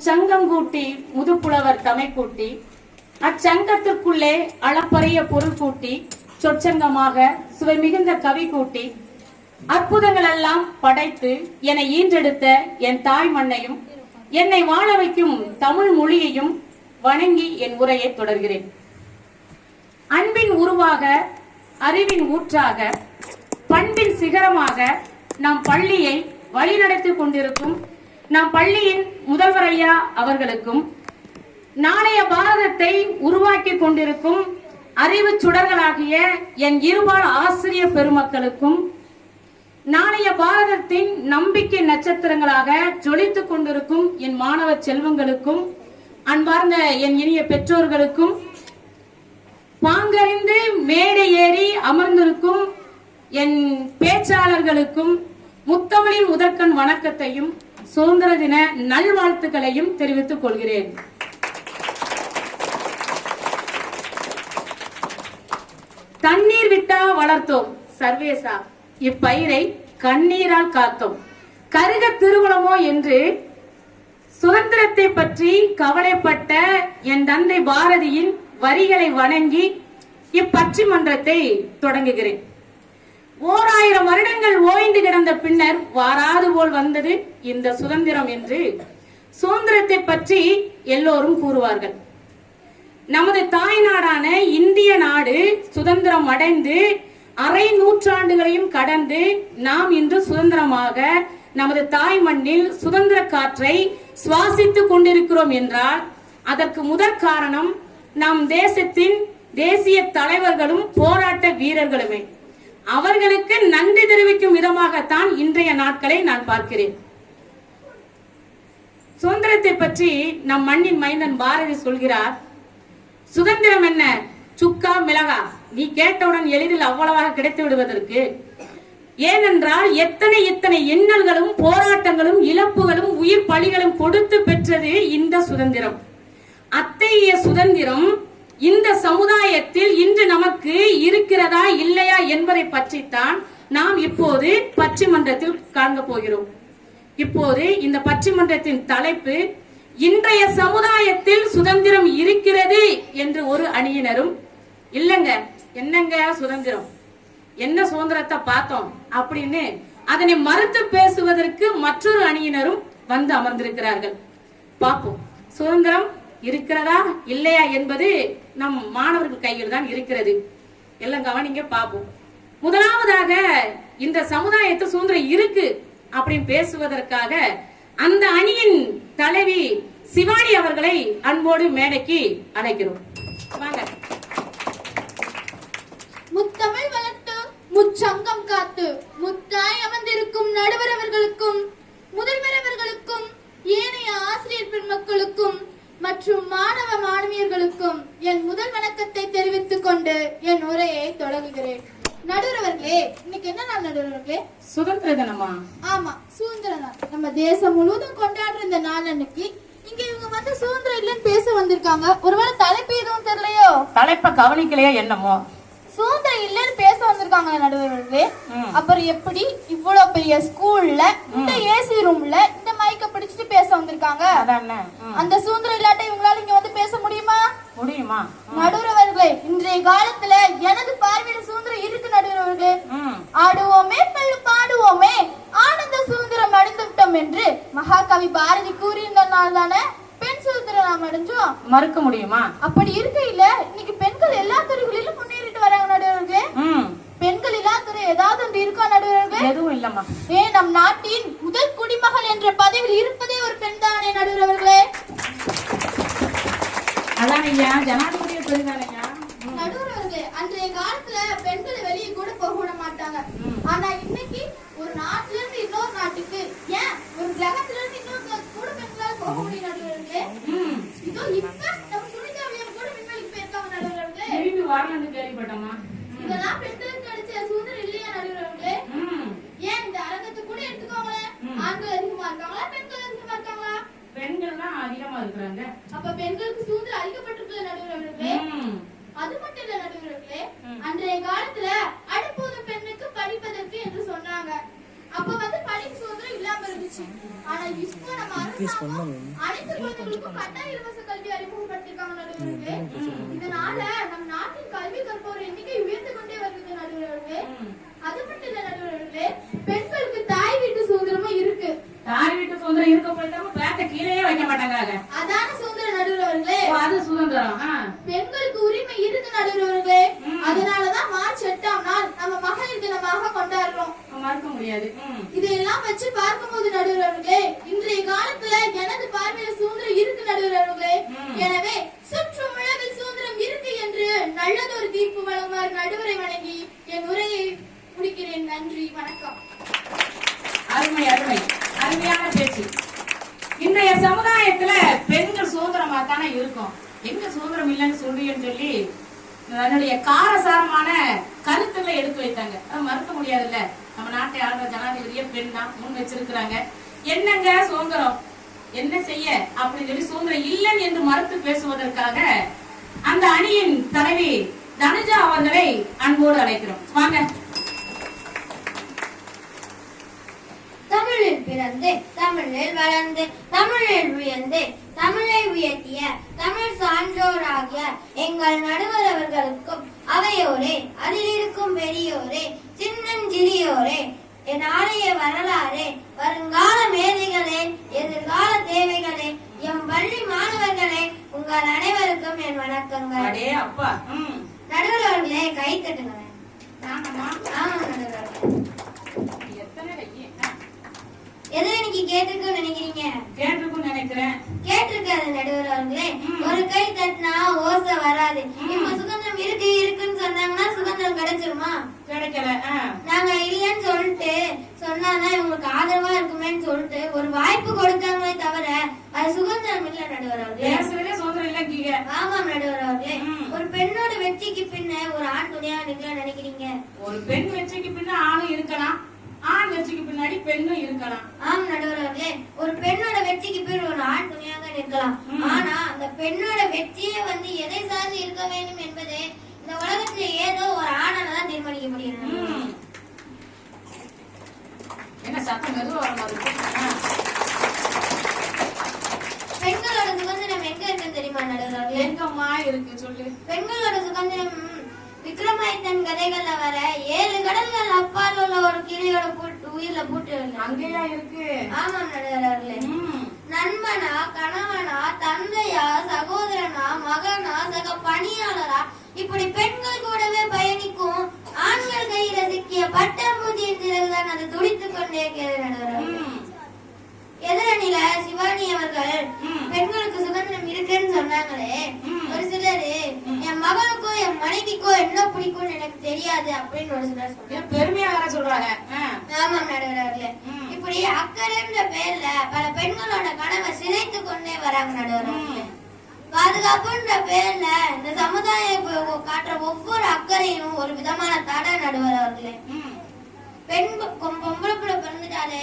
முச்சங்கம் கூட்டி முதுப்புலவர் தமை கூட்டி அச்சங்கத்திற்குள்ளே அளப்பரிய பொருள் கூட்டி சொற்சங்கமாக சுவை மிகுந்த கவி கூட்டி அற்புதங்கள் எல்லாம் படைத்து என்னை ஈன்றெடுத்த என் தாய் மண்ணையும் என்னை வாழ வைக்கும் தமிழ் மொழியையும் வணங்கி என் உரையை தொடர்கிறேன். அன்பின் உருவாக, அறிவின் ஊற்றாக, பண்பின் சிகரமாக நம் பள்ளியை வழிநடத்தி கொண்டிருக்கும் நம் பள்ளியின் முதல்வர் ஐயா அவர்களுக்கும், நாளைய பாரதத்தை உருவாக்கி கொண்டிருக்கும் அறிவு சுடர்களாகிய என் இருபால் ஆசிரியர் பெருமக்களுக்கும், நாளைய பாரதத்தின் நம்பிக்கை நட்சத்திரங்களாக ஜொலித்துக் கொண்டிருக்கும் என் மாணவ செல்வங்களுக்கும், அன்பார்ந்த என் இனிய பெற்றோர்களுக்கும், பாங்கறிந்து மேடை ஏறி அமர்ந்திருக்கும் என் பேச்சாளர்களுக்கும் முத்தமிழின் முதற்கண் வணக்கத்தையும் சுதந்திர தின நல்வாழ்த்துக்களையும் தெரிவித்துக் கொள்கிறேன். தண்ணீர் விட்டா வளர்த்தோம் சர்வேசா, இப்பயிரை கண்ணீரால் காத்தோம், கருக திருகுளமோ என்று சுதந்திரத்தை பற்றி கவலைப்பட்ட என் தந்தை பாரதியின் வரிகளை வணங்கி இப்பற்றி மன்றத்தை தொடங்குகிறேன். 1000 வருடங்கள் ஓய்ந்து கிடந்த பின்னர் வாராது போல் வந்தது இந்த சுதந்திரம் என்று சுதந்திரத்தை பற்றி எல்லோரும் கூறுவார்கள். நமது தாய் நாடான இந்திய நாடு சுதந்திரம் அடைந்து அரை நூற்றாண்டுகளையும் கடந்து நாம் இன்று சுதந்திரமாக நமது தாய் மண்ணில் சுதந்திர காற்றை சுவாசித்துக் கொண்டிருக்கிறோம் என்றால் அதற்கு முதற் காரணம் நம் தேசத்தின் தேசிய தலைவர்களும் போராட்ட வீரர்களுமே. அவர்களுக்கு நன்றி தெரிவிக்கும் விதமாகத்தான் இன்றைய நாட்களை நான் பார்க்கிறேன். சுதந்திரத்தை பற்றி நம் மண்ணின் மைந்தன் பாரதி சொல்கிறார், சுதந்திரம் என்ன சுக்கா மிளகா, நீ கேட்டவுடன் எளிதில் அவ்வளவாக கிடைத்து விடுவதற்கு. ஏனென்றால் இத்தனை இன்னல்களும் போராட்டங்களும் இழப்புகளும் உயிர் பலிகளும் கொடுத்து பெற்றது இந்த சுதந்திரம். அத்தகைய சுதந்திரம் இந்த சமுதாயத்தில் இன்று நமக்கு இருக்கிறதா இல்லையா என்பதை பற்றித்தான் நாம் இப்போது பட்டிமன்றத்தில் காண போகிறோம். இப்போது இந்த பட்டிமன்றத்தின் தலைப்பு, இன்றைய சமுதாயத்தில் சுதந்திரம் இருக்கிறது என்று ஒரு அணியினரும், இல்லங்க என்னங்க சுதந்திரம், என்ன சுதந்திரத்தை பார்த்தோம் அப்படின்னு அதனை மறுத்து பேசுவதற்கு மற்றொரு அணியினரும் வந்து அமர்ந்திருக்கிறார்கள். பார்ப்போம், சுதந்திரம் இருக்கிறதா இல்லையா என்பது நம் மாணவர்கள் கையில் தான் இருக்கிறது. எல்லாம் கவனிங்க, பார்ப்போம். முதலாவதாக இந்த சமுதாயத்தில் சுதந்திரம் இருக்கு அப்படின்னு பேசுவதற்காக அந்த அணியின் தலைவி சிவானி அவர்களை அன்போடு மேடைக்கு அழைக்கிறோம். வாங்க. முத்தமிழ் வளர்த்து முச்சங்கம் காத்து முத்தாய் அமர்ந்திருக்கும் நடுவர் அவர்களுக்கும், முதல்வர் அவர்களுக்கும், ஏனைய ஆசிரியர் பெருமக்களுக்கும் மற்றும் மாணவ மாணவியர்களுக்கும் என் முதல் வணக்கத்தை தெரிவித்துக் கொண்டு என் உரையை தொடங்குகிறேன். நடுவர் அவர்களே, இன்னைக்கு என்ன நாள் நடுவர் அவர்களே? சுதந்திர தினமா? ஆமா, சுதந்திர நாள். நம்ம தேசம் முழுவதும் கொண்டாடுற இந்த நாள் அன்னைக்கு இங்க இவங்க வந்து சுதந்திரம் இல்லைன்னு பேச வந்திருக்காங்க. ஒருவேளை தலைப்பு எதுவும் தெரியலையோ? தலைப்பை கவனிக்கலையா என்னமோ? சுதந்திரம் இல்லைன்னு பேச வந்திருக்காங்க நடுவர்களே. அப்புறம் எப்படி இவ்வளவு பெரிய ஸ்கூல்ல இந்த ஏசி ரூம்ல இந்த மைக்க பிடிச்சிட்டு பேச வந்திருக்காங்க? அந்த சுதந்திரம் இல்லாட்ட இவங்களால இங்க வந்து பேச முடியுமா? முடியுமா? நடுவர்களே, இன்றைய காலத்துல எனது பார்வையில சுதந்திரம் இருக்கு நடுவர்களே. ஆடுவோமே பள்ளு பாடுவோமே ஆனந்த சுதந்திரம் அடைந்து விட்டோம் என்று மகாகவி பாரதி கூறியிருந்தனால தானே பெண் சுதந்திரம் நாம் அடைஞ்சோம். மறுக்க முடியுமா? அப்படி இருக்கையில இன்னைக்கு பெண்கள் எல்லா துறைகளிலும் முன்னேறிட்டு வராங்க நடுவர்களே. பெண்கள் எல்லா துறை ஏதாவது ஒன்று இருக்கா நடுவர்களே? எதுவும் இல்லம்மா. நம் நாட்டின் முதல் குடிமகள் என்ற பதவியில் இருப்பதே ஒரு பெண் தானே நடுவர்களே? அதான் ஐயா, ஜனாதிபதிய பெண்தானையா நடுவர்களே. அன்றைய காலத்துல பெண்களை வெளியே கூட போக விட மாட்டாங்க. ஆனா இன்னைக்கு ஒரு நாட்டுல இருந்து இன்னொரு நாட்டுக்கு, ஏன் ஒரு கிரகத்துல இருந்து இன்னொரு கூட பெண்களால் போக முடியும் நடுவர்களே. இதோ இப்ப நம்ம சுனிதாவியம் கூட விண்வெளிக்கு போயிருக்காங்க நடுவர்களே. திரும்பி வரணும்னு கேள்விப்பட்டோமா? இதெல்லாம் பெண்களுக்கு கிடைச்ச சுதந்திரம் இல்லையா நடுவர்களே? ஏன் இந்த அரங்கத்தை கூட எடுத்துக்கோங்களேன், ஆண்கள் அதிகமா இருக்காங்களா பெண்கள் அதிகமா இருக்காங்களா? பெண்கள் தான் அதிகமா இருக்கிறாங்க. அப்ப பெண்களுக்கு சுதந்திரம் அளிக்கப்பட்டிருக்கல நடுவர்களே. அது மட்டும் இல்ல நடுவர்களே, அன்றைய காலத்துல அடுப்பூதும் பெண்ணுக்கு படிப்பதற்கு என்று சொன்னாங்க. அப்ப வந்து பள்ளி சுதந்திரம் இல்லாம இருந்துச்சு. ஆனா இப்போ நம்ம அரசாங்கம் அனைத்து குழந்தைகளுக்கும் கட்டாய இலவச கல்வி அறிமுகப்படுத்திருக்காங்க நடுவர்களே. இதனால நம் நாட்டின் கல்வி கற்போர் எண்ணிக்கை உயர்ந்து கொண்டே வருது நடுவர்களே. அது மட்டும் இல்ல நடுவர்களே, பெண்களுக்கு தாய் வீட்டு சுதந்திரமும் இருக்கு. தாய் வீட்டு சுதந்திரம் இருக்க போயிட்டாம பேத்த கீழே வைக்க மாட்டாங்க. அதான சுதந்திரம் நடுவர்களே. அது சுதந்திரம். பெண்களுக்கு உரிமை இருக்கு நடுவர்களே. அதனாலதான் மார்ச் 8ஆம் நாள் நம்ம மகளிர் தினமாக கொண்டாடுறோம். மறக்க முடியாது. இதையெல்லாம் வச்சு பார்க்கும்போது நடுவர்களே, இன்றைய காலத்துல எனது பார்வையில சுதந்திரம் இருக்கு நடுவர்களே. எனவே சுற்றும் உலகில் சுதந்திரம் இருக்கு என்று நல்லதொரு தீர்ப்பு வழங்குமாறு நடுவரை வணங்கி என் உரையை முடிக்கிறேன். நன்றி, வணக்கம். அருமை அருமை, அருமையான பேச்சு. இன்றைய சமுதாயத்துல பெண்கள் சுதந்திரமா தானே இருக்கும். எங்க சுதந்திரம் இல்லைன்னு சொல்றீங்கன்னு சொல்லி தன்னுடைய காரசாரமான கருத்துல எடுத்து வைத்தாங்க. மறுக்க முடியாதுல்ல. நம்ம நாட்டை ஆளுற ஜனாதிபதியே பெண் தான் முன் வச்சிருக்கிறாங்க. என்னங்க சுதந்திரம், என்ன செய்ய அப்படின்னு சொல்லி சுதந்திரம் இல்லைன்னு என்று மறுத்து பேசுவதற்காக அந்த அணியின் தலைவி தனுஜா அவர்களை அன்போடு அழைக்கிறோம். வாங்க. தமிழில் பிறந்து தமிழில் வளர்ந்து தமிழில் உயர்ந்து தமிழை உயர்த்திய தமிழ் சான்றோராகிய எங்கள் நடுவர் அவர்களுக்கும் அவையோரே, அதில் இருக்கும் பெரியோரே, சின்னஞ்சிறியோரே, என் ஆலய வரலாறே, வருங்கால மேதைகளே, எதிர்கால தேவைகளே, எம் பள்ளி மாணவர்களே, உங்கள் அனைவருக்கும் என் வணக்கங்கள். நடுவர் அவர்களே, கை தட்டுங்களேன். ஆமா நடுவர். எதை இன்னைக்கு கேட்டிருக்குன்னு நினைக்கிறீங்க? கேட்டிருக்குன்னு நினைக்கிறேன். கேட்டிருக்காது நடுவர் அவர்களே. ஒரு கை தட்டினா ஓசை வராது. இப்ப சுதந்திரம் இருக்கு இருக்குன்னு சொன்னாங்கன்னா சுதந்திரம் கிடைச்சிருமா? கிடைக்கல. நாங்க இல்லன்னு சொல்லிட்டு சொன்னாதான் இவங்களுக்கு ஆதரவா இருக்குமேன்னு சொல்லிட்டு ஒரு வாய்ப்பு கொடுத்தாங்களே தவிர அது சுதந்திரம் இல்ல நடுவர் அவர்களே. சுதந்திரம் இல்ல. ஆமாம் நடுவர் அவர்களே. ஒரு பெண்ணோட வெற்றிக்கு பின்ன ஒரு ஆண் துணையா நிக்கலாம் நினைக்கிறீங்க? ஒரு பெண் வெற்றிக்கு பின்ன ஆணும் இருக்கலாம், ஆண் வெற்றிக்கு பின்னாடி பெண்ணும் இருக்கலாம். ஆம் நடுவர் அவர்களே. ஒரு பெண்ணோட வெற்றிக்கு பின் ஒரு ஆண் துணையாக நிற்கலாம். ஆனா அந்த பெண்ணோட வெற்றியே வந்து எதை சார்ந்து இருக்க வேண்டும் என்பது இந்த உலகத்துல ஏதோ ஒரு ஆணால தான் தீர்மானிக்க முடியும். என்ன சத்தம் மெதுவா வர மாதிரி? பெண்களோட சுதந்திரம் எங்க இருக்குன்னு தெரியுமா நடுவர் அவர்களே? எங்கம்மா இருக்கு சொல்லு. பெண்களோட சுதந்திரம் விக்ரமாதித்தன் கதைகள்ல வர 7 கடல்கள் அப்பால் உள்ள ஒரு கிளியோட உயிர்ல பூட்டு அங்கேயா இருக்கு. ஆமாம் நடுவர் அவர்களே. நண்பனா, கணவனா, தந்தையா, சகோதரனா, மகனா, சக பணியாளரா, இப்படி பெண்கள் கூடவே பயணிக்கும் ஆண்கள் கையில சிக்கிய பட்டாம்பூச்சியின் சிறகுதான் அது துடித்துக் கொண்டே இருக்கிறது நடுவர் அவர்களே. எதிரணியில சிவானி அவர்கள் பெண்களுக்கு சுதந்திரம் இருக்குன்னு சொன்னாங்களே, ஒரு சிலரு என் மகனுக்கோ என் மனைவிக்கோ என்ன பிடிக்கும்னு எனக்கு தெரியாது அப்படின்னு ஒரு சிலர் சொல்றாங்க. பெருமையா வேற சொல்றாங்க. ஆமாம் நடுவர் அவர்களே. இப்படி அக்கறைன்ற பேர்ல பல பெண்களோட கனவை சிதைத்து கொண்டே வராங்க நடுவர் அவர்களே. பாதுகாப்புன்ற பேர்ல இந்த சமுதாயம் காட்டுற ஒவ்வொரு அக்கறையும் ஒரு விதமான தடை நடுவர் அவர்களே. பெண் பொம்பளை புள்ள பிறந்துட்டாலே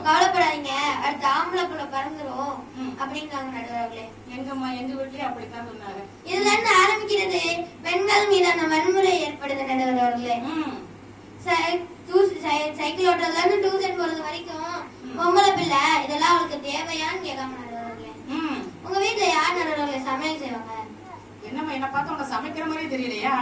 கவலைப்படாதீங்க, அடுத்த ஆம்பளை புள்ள பிறந்துரும் அப்படிங்காங்க நடுவர்களே. எங்கம்மா எங்க வீட்லயே அப்படித்தான் சொன்னாங்க. இதுல இருந்து ஆரம்பிக்கிறது பெண்கள் மீதான வன்முறை ஏற்படுது நடுவர்களே. சைக்கிள் ஓட்டுறதுல இருந்து டியூஷன் போறது வரைக்கும் பொம்பளை பிள்ளை இதெல்லாம் அவளுக்கு தேவையான்னு கேட்காம நடுவர்களே. உங்க வீட்டுல யார் நடுவர்களே சமையல் செய்வாங்க? என்னம்மா என்ன பார்த்தா உனக்கு சமைக்கிற மாதிரியே தெரியலையா?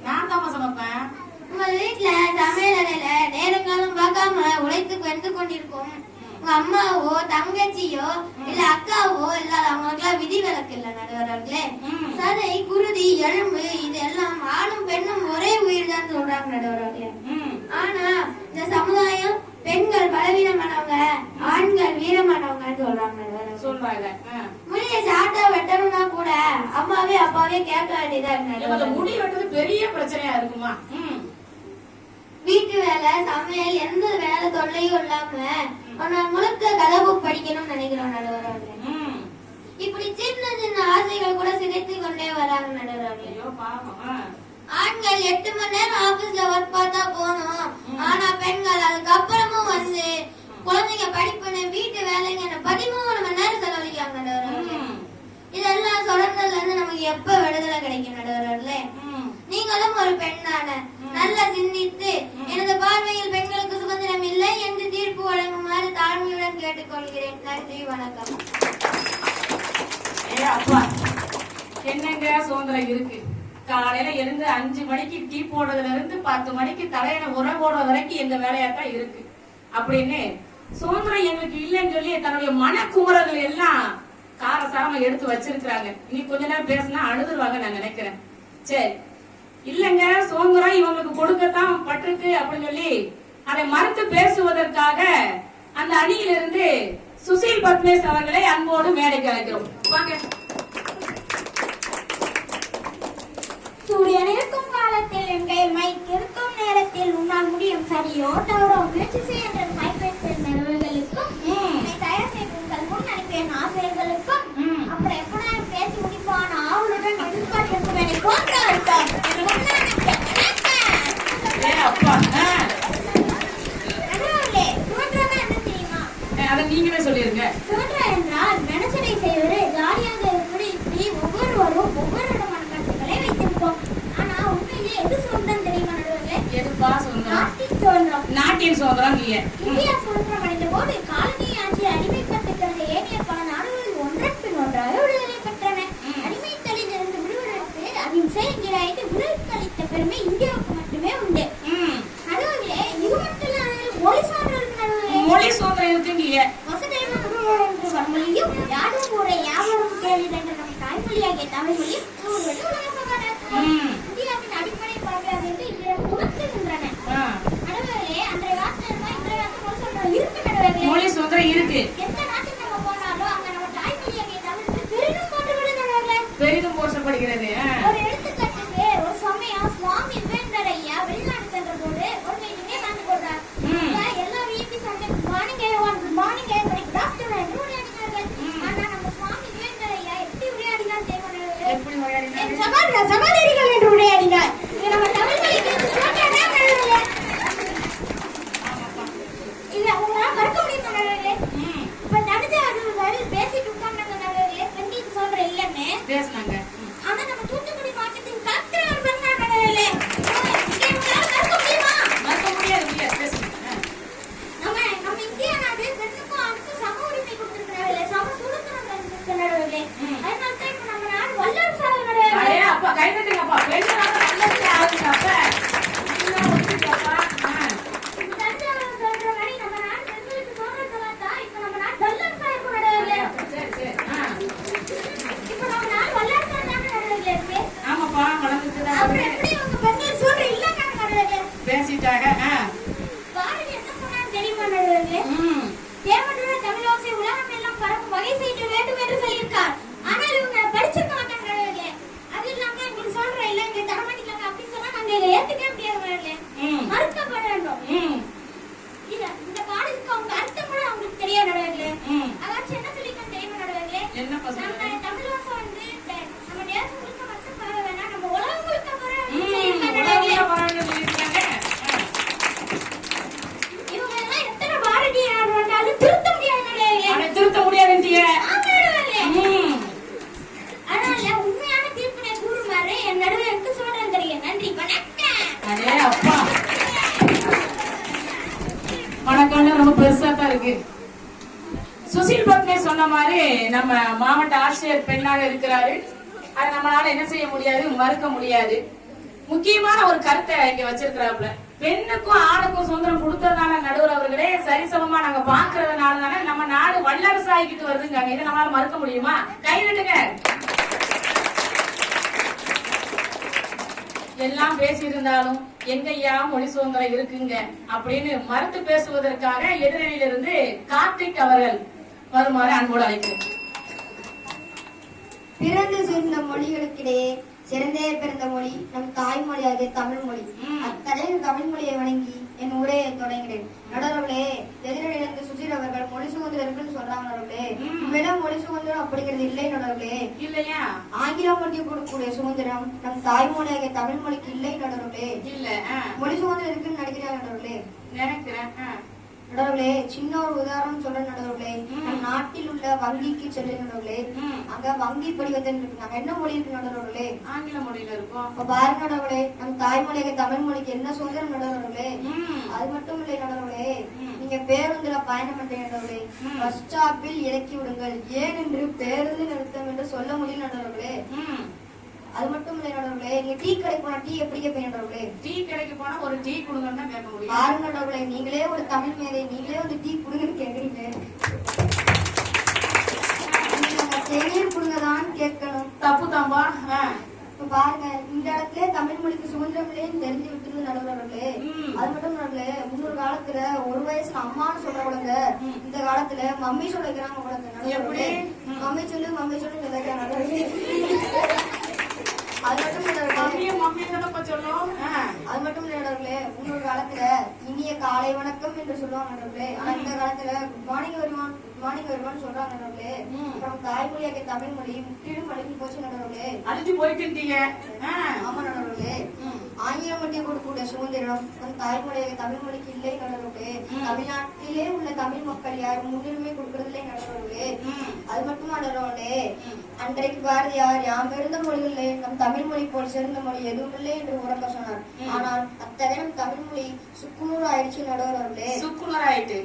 நான் தான் சமைப்பேன். உங்க வீட்டுல சமையல் அறையில நேரங்காலம் பார்க்காம உழைத்து வந்து கொண்டிருக்கும் உங்க அம்மாவோ தங்கச்சியோ இல்ல அக்காவோ இல்லாத அவங்களுக்கு எல்லாம் விதி விலக்கு இல்ல நடுவர்களே. சதை, குருதி, எலும்பு இதெல்லாம் ஆணும் பெண்ணும் ஒரே உயிர் தான் சொல்றாங்க நடுவர்களே. ஆனா இந்த சமுதாயம் பெண்கள் பலவீனமானவங்க, ஆண்கள் வீரமானவங்கன்னு சொல்றாங்க சொல்றாங்க. முடிய சாட்டா வெட்டணும்னா கூட அம்மாவே அப்பாவே கேட்க வேண்டியதா இருக்கு. முடி வெட்டுறது பெரிய பிரச்சனையா இருக்குமா? வீட்டு வேலை, சமையல், எந்த வேலை தொல்லையும் இல்லாம முழுக்க கதை புக் படிக்கணும்னு நினைக்கிறோம் நடுவர்களே. இப்படி சின்ன சின்ன ஆசைகள் கூட சிதைத்து கொண்டே வராங்க நடுவர்களே. ஆண்கள் 8 மணி நேரம் ஆபீஸ்ல ஒர்க் பார்த்தா போனோம். ஆனா பெண்கள் அதுக்கப்புறமும் வந்து குழந்தைங்க படிப்புன்னு வீட்டு வேலைங்க 13 மணி நேரம் செலவழிக்காங்க நடுவர்களே. இதெல்லாம் சொல்றதுல இருந்து நமக்கு எப்ப விடுதலை கிடைக்கும் நடுவர்களே? நீங்களும் ஒரு பெண்ணான நல்லா சிந்தித்து எனது பார்வையில் பெண்களுக்கு சுதந்திரம் இல்ல இல்லை என்று தீர்ப்பு வழங்குமாறு தாழ்மையுடன் கேட்டுக்கொள்கிறேன். நன்றி, வணக்கம். ஏ அப்பா, என்னங்க சுதந்திரம் இருக்கு? காலையில எழுந்து 5 மணிக்கு டீ போடுறதுல இருந்து 10 மணிக்கு தலையில உரம் போடுற வரைக்கும் எங்க வேலையாத்தான் இருக்கு அப்படின்னு சுதந்திரம் எங்களுக்கு இல்லைன்னு சொல்லி தன்னுடைய மனக்குமுறல்கள் எல்லாம் காரசாரமா எடுத்து வச்சிருக்கிறாங்க. இனி கொஞ்ச நேரம் பேசினா அழுதுருவாங்க நான் நினைக்கிறேன். சரி, இல்லங்க சுதந்திரம் இவங்களுக்கு கொடுக்கத்தான் பட்டிருக்கு அப்படின்னு சொல்லி அதை மறுத்து பேசுவதற்காக அந்த அணியிலிருந்து சுசீல் பத்மேஷ் அவர்களை அன்போடு மேடைக்கு அழைக்கிறோம். வாங்க. சூரியன் இருக்கும் காலத்தில் என் கையில் மைக் இருக்கும் நேரத்தில் உன்னால் முடியும் சரியோ தவறோ முயற்சி செய்ய என்ற மைப்பேற்ற நிறுவனங்களுக்கும் தயார் செய்து உங்கள் முன் அனுப்பிய ஆசிரியர்களுக்கும் அப்புறம் எப்படா பேசி முடிப்பான ஆவலுடன் எதிர்பார்த்திருக்கும் என்னை போன்ற அர்த்தம். நடுவர்களே, சுதந்திரம்னா என்ன தெரியுமா? அதை நீங்களே சொல்லிருங்க. சுதந்திரம் என்றால் நினைச்சதை செய்வது ஜாலியாக எப்படி இப்படி ஒவ்வொருவரும் ஒவ்வொரு வைத்திருப்போம். ஆனா உண்மையிலே எது சுதந்திரம் தெரியுமா நடுவர்களே? எதுப்பா சுதந்திரம்? நாட்டின் சுதந்திரம். நாட்டின் சுதந்திரம் இல்லையே. இந்தியா சுதந்திரம் அடைந்த போது காலனி ஆட்சி அடிமைப்பட்டிருந்த ஏனைய பல நாடுகளில் ஒன்றன் பின் ஒன்றாக விடுதலை பெற்றன. அடிமைத்தலில் இருந்து விடுவதற்கு அகிம்சை என்கிற விடுதலை அளித்த பெருமை இந்தியாவுக்கு மட்டுமே உண்டு. நடுவர்களே, இது மட்டும் இல்லாமல் மொழி சுதந்திரம் இருக்கு நடுவர்களே. மொழி சுதந்திரம் இருக்குங்க. வசுதேவ என்று வன்மொழியும் யாரும் கூட யாவரும் கேள்வி என்ற நம் தாய்மொழியாகிய தமிழ் மொழியும் இந்தியாவின் அடிப்படை பரவாது என்று இவ்விடம் உணர்த்துகின்றன. நடுவர்களே, அன்றைய வார்த்தை இருக்கு நடுவர்களே. மொழி சுதந்திரம் இருக்கு. எந்த நாட்டுக்கு நம்ம போனாலும் அங்க நம்ம தாய்மொழியாகிய தமிழுக்கு பெரிதும் போட்டுவிடும் நடுவர்களே. பெரிதும் போற்றப்படுகிறது. ஒரு எடுத்துக்காட்டுக்கு ஒரு சமயம் சுவாமி விவேகானந்தர் ஐயா வெளிநாடு சென்ற போது ஒரு மீட்டிங்கே கலந்து கொண்டார். எல்லா விஐபி சண்டை மார்னிங் படிக்க டாக்டர் என்று உரையாடினார்கள். ஆனா நம்ம சுவாமி விவேகானந்தர் ஐயா எப்படி உரையாடினார் தெரியுமா? எப்படி உரையாடினார்? சகோதரிகள் என்று உரையாடினார். இது நம்ம தமிழ் மொழிக்கு இல்ல உங்களால மறக்க முடியுமா நடுவர்களே? இப்ப தனிஜார்கள் பேசிட்டு உட்கார்ந்தாங்க நடுவர்களே, பெண்களுக்கு சொல்ற இல்லன்னு பேசினாங்க. ஆனா நம்ம தூத்துக்குடி மாவட்டத்தின் கலெக்டர் அவர் பண்ணார் நடுவர்களே. மறக்க முடியுமா? மறக்க முடியாது. பேசுங்க. நம்ம இந்தியா நாடு பெண்ணுக்கும் ஆணுக்கும் சம உரிமை கொடுத்திருக்கிறார்களே, சம சுதந்திரம் தந்திருக்கு நடுவர்களே. அதனால தான் இப்ப நம்ம நாடு வல்லரசாக நடுவர்களே. அப்பா கை தட்டுங்கப்பா. பெண்களால நல்லது ஆகுது. அப்ப தஞ்சாவூர் சொல்ற மாதிரி நம்ம நாடு பெண்களுக்கு சுதந்திரம் தான் இப்ப நம்ம நாடு வல்லரசா இருக்கும் நடுவர்களே. சரி. இப்ப நம்ம நாடு வல்லரசா தான் நடுவர்களே இருக்கு. ஆமாப்பா, வளர்ந்துட்டுதான் அப்புறம் எப்படி உங்க பெண்கள் சுதந்திரம் இல்லைங்க நடுவர்களே? பேசிட்டாங்க. பாரதி என்ன சொன்னான்னு தெரியுமா நடுவர்களே? தேவனுடைய தமிழோசை உலகம் எல்லாம் பரவும் வகை செய்ய வேண்டும் என்று சொல்லியிருக்கார். ஆனால் இவங்க படிச்சிருக்க மாட்டாங்க நடுவர்களே. அது இல்லாம எங்களுக்கு சொல்ற இல்ல இங்க தரமாட்டிக்கலாங்க அப்படின்னு சொன்னா நாங்க இதை ஏத்துக்கவே முடியாது நடுவர்களே. மறுக்கப்பட வேண்டும். இந்த பாடலுக்கு அவங்க அர்த்தம் கூட அவங்களுக்கு தெரியாது நடுவர்களே. அதாச்சும் என்ன சொல்லிருக்காங்க தெரியுமா நடுவர்களே? நம்ம தமிழோசை வந்து நம்ம தேசம் முழுக்க மட்டும் பரவ வேணாம், நம்ம உலகம் முழுக்க பரவ சொல்லியிருக்காங்க. இவங்க எல்லாம் எத்தனை பாரதியார் வந்தாலும் திருத்த முடியாது நடுவர்களே. திருத்த முடியாதுன்றிய. அதனால உண்மையான தீர்ப்பினை கூறுமாறு என் நடுவருக்கு சுதந்திரம் தெரியும். நன்றி, வணக்கம். அடே அப்பா, வணக்கம். ரொம்ப பெருசா தான் இருக்கு. சுசீல் பத்மேஷ் சொன்ன மாதிரி நம்ம மாவட்ட ஆட்சியர் பெண்ணாக இருக்கிறாரு. அது நம்மளால என்ன செய்ய முடியாது, மறுக்க முடியாது. முக்கியமான ஒரு கருத்தை இங்க வச்சிருக்கிறாப்புல. பெண்ணுக்கும் ஆணுக்கும் சுதந்திரம் கொடுத்ததுனால நடுவர் அவர்களே சரிசமமா நாங்க பாக்குறதுனால தானே நம்ம நாடு வல்லரசு ஆகிட்டு வருதுங்க. இதை நம்மளால மறுக்க முடியுமா? கை நட்டுங்க. எல்லாம் பேசியிருந்தாலும் எங்கய்யா மொழி சுதந்திரம் இருக்குங்க அப்படின்னு மறுத்து பேசுவதற்காக எதிரணியிலிருந்து கார்த்திக் அவர்கள் வருமாறு அன்போடு அழைக்கிறேன். பிறந்து சிறந்த மொழிகளுக்கிடையே சிறந்தே பிறந்த மொழி நம் தாய்மொழியாகிய தமிழ் மொழி. அத்தகைய தமிழ் மொழியை வணங்கி என் உரையை தொடங்கினேன். நடுவர்களே, எதிரிலிருந்து சுசீல் அவர்கள் மொழி சுதந்திரம் இருக்குன்னு சொல்றாங்க நடுவர்களே. உண்மையில மொழி சுதந்திரம் அப்படிங்கிறது இல்லை நடுவர்களே. இல்லையா? ஆங்கில மொழிக்கு கொடுக்கக்கூடிய சுதந்திரம் நம் தாய்மொழியாகிய தமிழ் மொழிக்கு இல்லை நடுவர்களே. இல்ல. மொழி சுதந்திரம் இருக்குன்னு நினைக்கிறாங்க நடுவர்களே. நினைக்கிறேன். நடுவர்களே, சின்ன ஒரு உதாரணம் சொல்றேன் நடுவர்களே. நம் நாட்டில் உள்ள வங்கிக்கு செல்ல நடுவர்களே, அங்க வங்கி படிவத்தில் இருக்கு. நாங்க என்ன மொழி இருக்கு நடுவர்களே? ஆங்கில மொழியில இருக்கும். இப்ப பாருங்க நடுவர்களே, நம் தாய்மொழிக்கு தமிழ் மொழிக்கு என்ன சுதந்திரம் நடுவர்களே? அது மட்டும் இல்லை நடுவர்களே, நீங்க பேருந்துல பயணம் பண்றீங்க நடுவர்களே, பஸ் ஸ்டாப்பில் இறக்கி விடுங்கள், ஏன் என்று பேருந்து நிறுத்தம் என்று சொல்ல முடியும் நடுவர்களே. அது மட்டும் இல்லை நடுவர்களே, நீங்க டீ கடைக்கு போனா டீ எப்படி கேட்பீங்க நடுவர்களே? டீ கடைக்கு போனா ஒரு டீ கொடுங்கன்னு தான் கேட்க முடியும். பாருங்க நடுவர்களே, நீங்களே ஒரு தமிழ் மேதை, நீங்களே வந்து டீ கொடுங்கன்னு கேக்குறீங்க. நீங்க தேநீர் கொடுங்கதான் கேட்கணும். தப்பு தாம்பா. இப்ப பாருங்க, இந்த இடத்துல தமிழ் மொழிக்கு சுதந்திரம் இல்லைன்னு தெரிஞ்சு விட்டுருது நடுவர்களே. அது மட்டும் நடுவர்களே, முன்னொரு காலத்துல ஒரு வயசுல அம்மான்னு சொல்ற குழந்தை இந்த காலத்துல மம்மி சொல்லிக்கிறாங்க குழந்தை. எப்படி? மம்மி சொல்லு சொல்லிக்கிறாங்க நடுவர்களே. அது மட்டும் நடுவர்களே, மம்மி தானப்பா சொல்லும். அது மட்டும் நடுவர்களே, முன்னொரு காலத்துல இனிய காலை வணக்கம் என்று சொல்லுவாங்க நடுவர்களே. ஆனா இந்த காலத்துல குட் மார்னிங் வருவான்னு சொல்றாங்க நடுவர்களே. அப்புறம் தாய்மொழியாகிய தமிழ் மொழி முற்றிலும் அழிஞ்சு போச்சு நடுவர்களே. அழிஞ்சு போயிட்டு. ஆமா நடுவர்களே, ஆங்கிலம் மட்டும் கொடுக்கக்கூடிய சுதந்திரம் நம் தாய்மொழியாக தமிழ் மொழிக்கு இல்லை நடுவர்களே. தமிழ்நாட்டிலே உள்ள தமிழ் மக்கள் யாரும் முன்னுரிமை கொடுக்கறதில்லை நடுவர்களே. அது மட்டும் நடுவர்களே, அன்றைக்கு பாரதியார் யாம் இருந்த மொழிகளிலே நம் தமிழ் மொழி போல் சிறந்த மொழி எதுவும் இல்லை என்று உறக்க சொன்னார். ஆனால் அத்தகைய நம் தமிழ் மொழி சுக்குநூறு ஆயிடுச்சு நடுவர்களே. சுக்குநூறு ஆயிட்டு.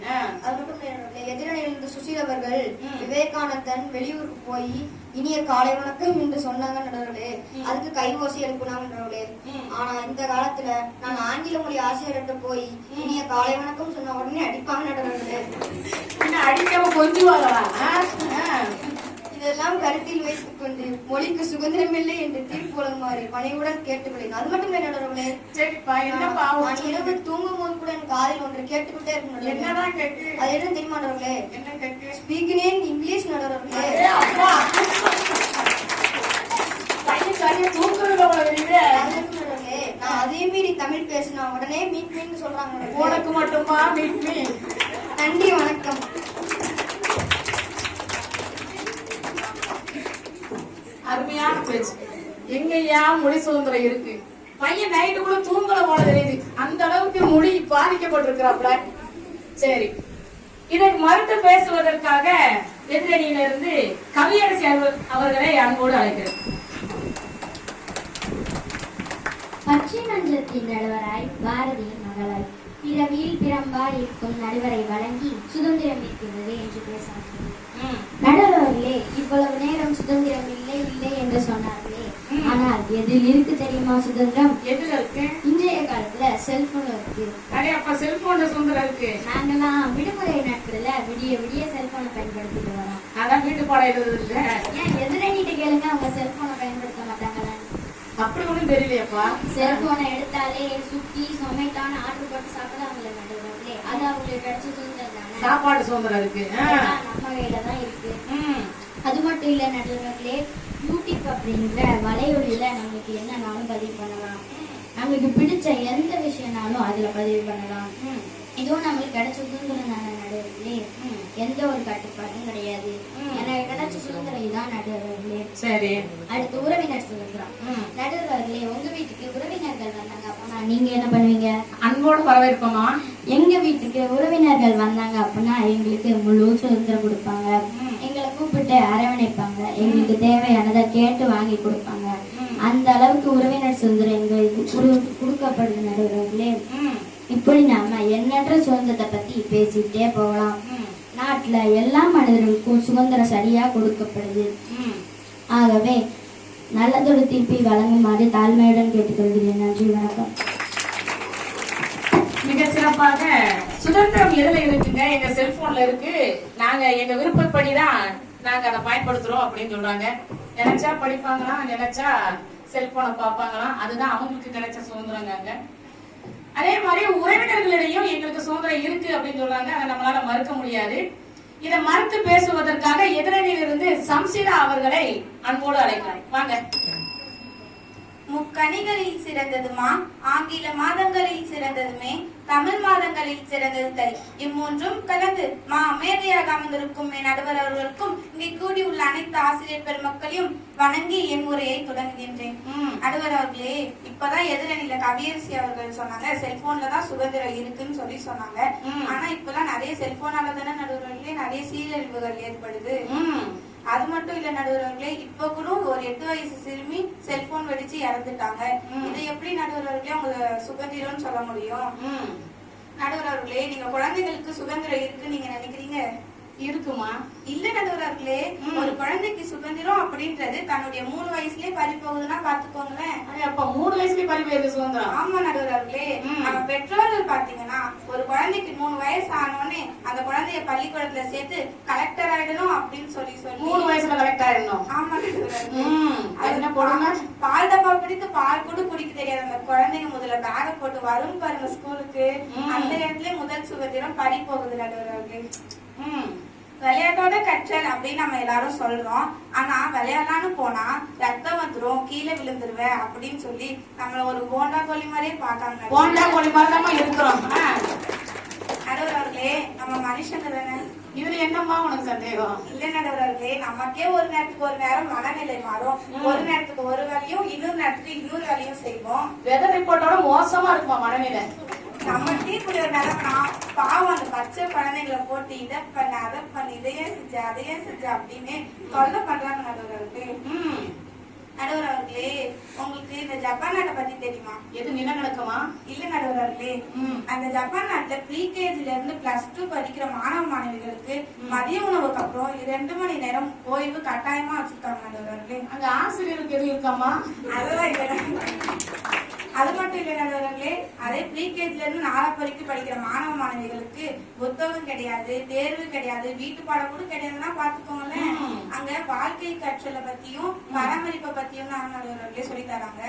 அது மட்டும் நடுவர்களே, எதிரணியில் இருந்த சுசீல் அவர்கள் விவேகானந்தன் வெளியூருக்கு போய் இனிய காலை வணக்கம் என்று சொன்னாங்க நடுவர்களே. அதுக்கு கை ஓசி எழுப்புனாங்க நடுவர்களே. ஆனா இந்த காலத்துல நான் ஆங்கில மொழி ஆசிரியர்கிட்ட போய் இனிய காலை வணக்கம் சொன்ன உடனே அடிப்பாங்க நடுவர்களே. அடிக்காம கொஞ்சுவாங்களா? இதெல்லாம் கருத்தில் வைத்துக் கொண்டு மொழிக்கு சுதந்திரம் இல்லை என்று தீர்ப்பு வழங்குமாறு பணியுடன் கேட்டுக்கொள்கிறேன். அது மட்டும் இல்லை நடுவர்களே, சரிப்பா, என்னப்பா நான் இரவு தூங்கும் போது கூட என் காதில் ஒன்று கேட்டுக்கிட்டே இருக்கும். என்னதான் கேட்டு? அது என்ன தெரியுமா நடுவர்களே? என்ன கேட்டு? ஸ்பீக்கிங் இன் இங்கிலீஷ் நடுவர்களே. பையன் சரியா தூங்குறதுல நடுவர்களே, நான் அதே மீறி தமிழ் பேசினா உடனே மீட் மீன் சொல்றாங்க. உனக்கு மட்டுமா மீட் மீ? நன்றி, வணக்கம். அருமையான பேச்சு. எங்கய்யா மொழி சுதந்திரம் இருக்கு? பையன் நைட்டு கூட தூங்கல போல தெரியுது. அந்த அளவுக்கு மொழி பாதிக்கப்பட்டிருக்கிறாப்ல. சரி, இதை மறுத்து பேசுவதற்காக எதிரணியில இருந்து கவியரசி அவர்களை அன்போடு அழைக்கிறேன். பச்சைமன்றத்தின் நடுவராய் பாரதியின் மகளாய் பிறவியில் பிறம்பாய் இருக்கும் நடுவரை வழங்கி சுதந்திரம் இருக்கிறது என்று பேசினார்கள். நடுவர்களே, இவ்வளவு நேரம் சுதந்திரம் இல்லை இல்லை என்று சொன்னார்களே, ஆனால் எதில் இருக்கு தெரியுமா சுதந்திரம்? எதுல இருக்கு? இன்றைய காலத்துல செல்போன் இருக்கு. அப்ப செல்போன்ல சுதந்திரம் இருக்கு. நாங்கெல்லாம் விடுமுறை நாட்கள்ல விடிய விடிய செல்போனை பயன்படுத்திட்டு வரோம். அதான் வீட்டு பாடம் எழுதுறது. ஏன் எதிரணிட்டு கேளுங்க, அவங்க செல்போனை பயன்படுத்த மாட்டாங்களா? அப்படி ஒண்ணும் தெரியலையாப்பா. செல்போனை எடுத்தாலே சுத்தி சொமைட்டான ஆர்டர் போட்டு சாப்பிடாங்களே நடுவர்களே, அது அவங்களுக்கு கிடைச்ச சுதந்திரம் தானே. சாப்பாடு சுதந்திரம் இருக்கு. நம்ம கையில தான் இருக்கு. அது மட்டும் இல்ல நடுவர்களே, யூடியூப் அப்படிங்கிற வலையொலியில நம்மளுக்கு என்னன்னாலும் பதிவு பண்ணலாம். நம்மளுக்கு பிடிச்ச எந்த விஷயம்னாலும் அதுல பதிவு பண்ணலாம். இதுவும் நம்மளுக்கு கிடைச்ச சுதந்திரம் தானே நடுவர்களே. எந்த ஒரு கட்டுப்பாடும் கிடையாது. எனக்கு கிடைச்ச சுதந்திரம் இதுதான் நடுவர்களே. சரி, அடுத்து உறவினர் சுதந்திரம். நடுவர்களே, உங்க வீட்டுக்கு உறவினர்கள் வந்தாங்க அப்படின்னா நீங்க என்ன பண்ணுவீங்க? அன்போடு வரவேற்போமா? எங்க வீட்டுக்கு உறவினர்கள் வந்தாங்க அப்படின்னா எங்களுக்கு முழு சுதந்திரம் கொடுப்பாங்க. எங்களை கூப்பிட்டு அரவணைப்பாங்க. எங்களுக்கு தேவையானதை கேட்டு வாங்கி கொடுப்பாங்க. அந்த அளவுக்கு உறவினர் சுதந்திரம் எங்களுக்கு கொடுக்கப்படுது நடுவர்களே. இப்படி நாம எண்ணற்ற சுதந்திரத்தை பத்தி பேசிட்டே போகலாம். நாட்டுல எல்லா மனிதர்களுக்கும் சுதந்திரம் சரியா கொடுக்கப்படுது. ஆகவே நல்லதொரு தீர்ப்பை வழங்குமாறு தாழ்மையுடன் கேட்டுக்கொள்கிறேன். நன்றி, வணக்கம். மிக சிறப்பாக சுதந்திரம் எதுல இருக்குங்க? எங்க செல்போன்ல இருக்கு. நாங்க எங்க விருப்பப்படிதான் நாங்க அதை பயன்படுத்துறோம் அப்படின்னு சொல்றாங்க. நினைச்சா படிப்பாங்களாம், நினைச்சா செல்போனை பார்ப்பாங்களாம். அதுதான் அவங்களுக்கு கிடைச்ச சுதந்திரங்க. அதே மாதிரி உறவினர்களிடையும் எங்களுக்கு சுதந்திரம் இருக்கு அப்படின்னு சொல்றாங்க. அதை நம்மளால மறுக்க முடியாது. இதை மறுத்து பேசுவதற்காக எதிரணியிலிருந்து சம்சிதா அவர்களை அன்போடு அழைக்கிறேன். வாங்க. முக்கணிகளில் சிறந்ததுமா ஆங்கில மாதங்களில் சிறந்ததுமே தமிழ் மாதங்களில் சிறந்தது தை. இம்மூன்றும் கலந்து மேதையாக அமர்ந்திருக்கும் என் நடுவர் அவர்களுக்கும் இங்கே கூடியுள்ள அனைத்து ஆசிரியர் பெருமக்களையும் வணங்கி என் உரையை தொடங்குகின்றேன். நடுவர் அவர்களே, இப்பதான் எதிரணியில கவியரசி அவர்கள் சொன்னாங்க செல்போன்ல தான் சுதந்திரம் இருக்குன்னு சொல்லி சொன்னாங்க. ஆனா இப்பெல்லாம் நிறைய செல்போனால தானே நடுவர்களே நிறைய சீரழிவுகள் ஏற்படுது. அது மட்டும் இல்ல நடுவர்களே, இப்ப கூட ஒரு 8 வயசு சிறுமி செல்போன் வெடிச்சு இறந்துட்டாங்க. இதை எப்படி நடுவர்களே அவங்க சுதந்திரம்னு சொல்ல முடியும்? நடுவர்களே, நீங்க குழந்தைகளுக்கு சுதந்திரம் இருக்குன்னு நீங்க நினைக்கிறீங்க? இருக்குமா? இல்ல நடுவர்களே, ஒரு குழந்தைக்கு சுதந்திரம் அப்படின்றது தன்னுடைய 3 வயசுலயே பறி போகுதுன்னா பாத்துக்கோங்களேன். அப்ப 3 வயசுலயே பறி போயிருது சுதந்திரம்? ஆமா நடுவர்களே, நம்ம பெற்றோர்கள் பாத்தீங்கன்னா ஒரு குழந்தைக்கு 3 வயசு ஆனோடனே அந்த குழந்தைய பள்ளிக்கூடத்துல சேர்த்து கலெக்டர் ஆயிடணும் அப்படின்னு சொல்லி 3 வயசுல கலெக்டர் ஆயிடணும்? ஆமா நடுவர்களே. என்ன போடுங்க? பால் டப்பா பிடித்து பால் கூட குடிக்க தெரியாது அந்த குழந்தைங்க முதல்ல பேக போட்டு வரும் பாருங்க ஸ்கூலுக்கு. அந்த இடத்துல முதல் சுதந்திரம் பறி போகுது நடுவர்களே. விளையாட்டோட கற்றல் அப்படின்னு நம்ம எல்லாரும் சொல்றோம். ஆனா விளையாடலான்னு போனா ரத்தம் வந்துரும், கீழே விழுந்துருவேன் அப்படின்னு சொல்லி நம்மள ஒரு போண்டா கோழி மாதிரியே பாக்காங்க. போண்டா கோழி மாதிரி தான் இருக்கிறோம். நடுவர்களே, நம்ம மனுஷங்க தானே. இதுல என்னம்மா உனக்கு சந்தேகம்? இல்ல நடுவர்களே, நமக்கே ஒரு நேரத்துக்கு ஒரு நேரம் மனநிலை மாறும். ஒரு நேரத்துக்கு ஒரு வேலையும் இன்னொரு நேரத்துக்கு இன்னொரு வேலையும் செய்வோம். வெதர் ரிப்போர்ட்டோட மோசமா இருக்குமா மனநிலை? நமக்கே இப்படி ஒரு நிலைமைனா பாவம் அந்த பச்சை குழந்தைங்களை போட்டு இதை பண்ண அதை பண்ண இதையே செஞ்ச அதையே செஞ்ச அப்படின்னு தொல்லை பண்றாங்க நடுவர்களுக்கு. நடுவர்களே, உங்களுக்கு இந்த ஜப்பான் நாட்டை பத்தி தெரியுமா? எது நிலநடுக்கமா? இல்ல நடுவர்களே, அந்த ஜப்பான் நாட்டுல ப்ரீகேஜில இருந்து +2 படிக்கிற மாணவ மாணவிகளுக்கு மதிய உணவுக்கு அப்புறம் 2 மணி நேரம் ஓய்வு கட்டாயமா வச்சிருக்காங்க நடுவர்களே. அங்க ஆசிரியருக்கு எது இருக்காமா? அதுதான் இல்ல. அது மட்டும் இல்ல நடுவர்களே, அதே ப்ரீகேஜில இருந்து 4th வரைக்கும் படிக்கிற மாணவ மாணவிகளுக்கு புத்தகம் கிடையாது, தேர்வு கிடையாது, வீட்டு பாடம் கூட கிடையாதுன்னா பாத்துக்கோங்களேன். அங்க வாழ்க்கை கற்றலை பத்தியும் பராமரிப்பை பத்தியும் தான் நடுவர்களே சொல்லி தராங்க.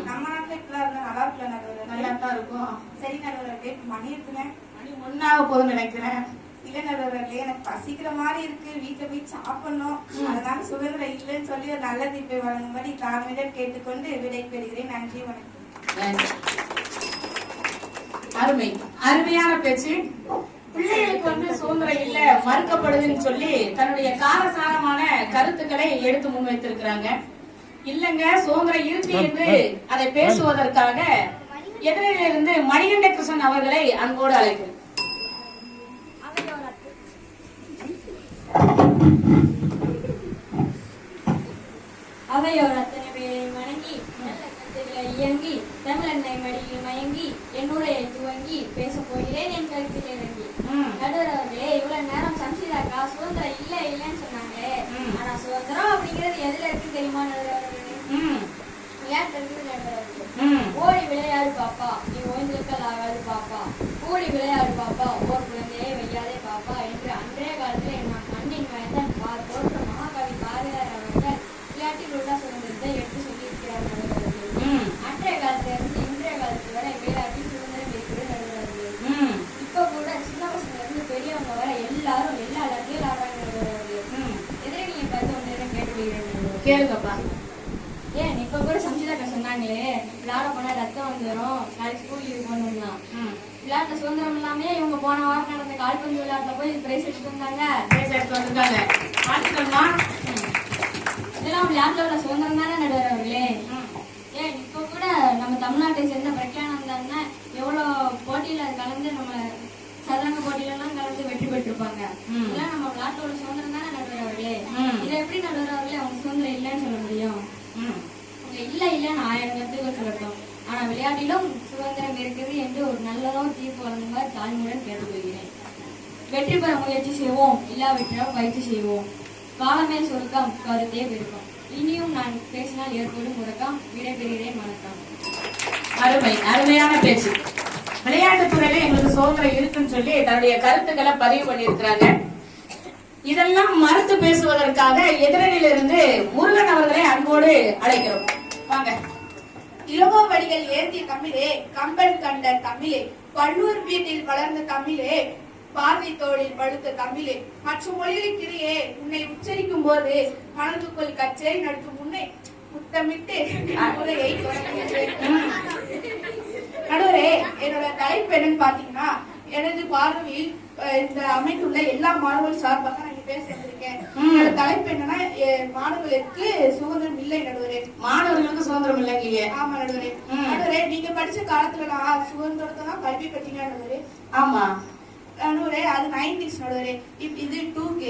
நம்ம நாட்டுல இப்பெல்லாம் இருந்தா நல்லா இருக்குல்ல நடுவர்களே? நல்லா தான் இருக்கும். சரி நடுவர்களே, மணி இருக்குங்க. மணி 1 போதும் நினைக்கிறேன். இல்ல நடுவர்களே, எனக்கு பசிக்கிற மாதிரி இருக்கு, வீட்டுல போய் சாப்பிடணும். அதனால சுதந்திரம் இல்லைன்னு சொல்லி ஒரு நல்ல தீர்ப்பை வழங்கும்படி தாழ்மையுடன் கேட்டுக்கொண்டு விடை பெறுகிறேன். நன்றி, வணக்கம். அருமை, அருமையான பேச்சு. பிள்ளைகளுக்கு சுதந்திரம் இல்ல மறுக்கப்படுதுன்னு சொல்லி தன்னுடைய காரசாரமான கருத்துக்களை எடுத்து முன்வைத்திருக்கிறாங்க. இல்லங்க, சுதந்திரம் இருக்கு என்று அதை பேசுவதற்காக எதிரிலிருந்து மணிகண்ட கிருஷ்ணன் அவர்களை அன்போடு அழைக்கிறேன். அவையோர் அத்தனை பேரை வணங்கி நல்ல கருத்துக்களை இயங்கி தமிழெண்ணை மடியில் மயங்கி என் உரையை துவங்கி பேச போகிறேன் என் கருத்தில் இறங்கி. நடுவர் அவர்களே, இவ்வளவு நேரம் சம்சிதாக்கா சுதந்திரம் இல்ல இல்லன்னு சொன்னாங்களே, ஆனா சுதந்திரம் அப்படிங்கிறது எதுல இருக்கு தெரியுமா நடுவர் அவர்களே? விளையாட்டு இருக்குது நடுவர் அவர்களே. ஓடி விளையாடு பாப்பா, நீ ஓய்ந்திருக்கல் ஆகாது பாப்பா, ஓடி விளையாடு பாப்பா, ஓர் குழந்தையை வையாதே பாப்பா என்று அன்றைய காலத்துல என் மண்ணின் வயதன் தோற்ற மகாகவி பாரதியார் அவர்கள் விளையாட்டில் உள்ள சுதந்திரத்தை எடுத்து சொல்லியிருக்கிறார் நடுவர் அவர்களே. அன்றைய காலத்துல இருந்து இன்றைய காலத்து வரை விளையாட்டில் சுதந்திரம் இருக்கிறது நடுவர் அவர்களே. இப்ப கூட சின்ன பசங்க இருந்து பெரியவங்க வர எல்லாரும் எல்லா இடத்துலயும் விளையாடுறாங்க நடுவர் அவர்களே. எதிரணியை பார்த்து ஒன்று கேட்டுக்கிறேன். கேளுங்கப்பா. ஏன் இப்ப கூட சம்சிதாக்கா சொன்னாங்களே, விளையாட போனா ரத்தம் வந்துடும், நாளைக்கு ஸ்கூல் லீவ் பண்ணணும்னா. விளையாட்டுல சுதந்திரம் இல்லாம இவங்க போன வாரம் நடந்த கால்பந்து விளையாட்டுல போய் பிரைஸ் எடுத்துட்டு வந்தாங்க. இதெல்லாம் விளையாட்டுல உள்ள சுதந்திரம் தானே நடுவர் அவர்களே. ஏன் இப்ப கூட நம்ம தமிழ்நாட்டை சேர்ந்த பிரக்யானந்தா எவ்வளவு போட்டியில கலந்து நம்ம சதுரங்க போட்டியில எல்லாம் கலந்து வெற்றி பெற்றிருப்பாங்க. இதெல்லாம் நம்ம விளையாட்டுல உள்ள சுதந்திரம் தானே நடுவர் அவர்களே. இதை எப்படி நடுவர் அவர்களே அவங்க சுதந்திரம் இல்லைன்னு சொல்ல முடியும்? இல்ல இல்லன்னு 1000 கருத்துக்கள் சொல்லட்டும், ஆனா விளையாட்டிலும் சுதந்திரம் இருக்குது என்று ஒரு நல்லதும் தீர்ப்பு வழங்குமாறு தாழ்மையுடன் கேட்டுக்கொள்கிறேன். வெற்றி பெற முயற்சி செய்வோம், இல்லாவிட்டால் பயிற்சி செய்வோம். காலமே சுருக்கம், கருத்தே பெருக்கம். இனியும் நான் பேசினால் ஏற்படும் முடக்கம். விடைபெறுகிறேன். வணக்கம். அருமை, அருமையான பேச்சு. விளையாட்டுத் துறையில எங்களுக்கு சுதந்திரம் இருக்குன்னு சொல்லி தன்னுடைய கருத்துக்களை பதிவு பண்ணியிருக்கிறாங்க. இதெல்லாம் மறுத்து பேசுவதற்காக எதிரணியிலிருந்து முருகன் அவர்களை அன்போடு அழைக்கிறோம். வாங்க. இளவோ வடிகள் ஏந்திய தமிழே, கம்பன் கண்ட தமிழே, பல்லூர் வீட்டில் வளர்ந்த தமிழே, பாரதி தோளில் படுத்த தமிழே, மற்ற மொழிகளுக்கிடையே உன்னை உச்சரிக்கும் போது மனதுக்குள் கச்சேரி நடக்கும் முன்னே முத்தமிட்டு உரையை தொடங்குகிறேன். நடுவரே, என்னோட தலைப்பு என்னன்னு பாத்தீங்கன்னா, எனது பார்வையில் இந்த அமைந்துள்ள எல்லா மாணவர்கள் சார்பாக நான் இங்க பேச வந்திருக்கேன். என்னோட தலைப்பு என்னன்னா, மாணவர்களுக்கு சுதந்திரம் இல்லை நடுவரே. மாணவர்களுக்கு சுதந்திரம் இல்லைங்க. ஆமா நடுவரே. நடுவரே, நீங்க படிச்ச காலத்துல நான் சுதந்திரத்தை தான் கல்வி பற்றீங்க நடுவரே. ஆமா நடுவரே, அது 90s நடுவரே. இது 2K.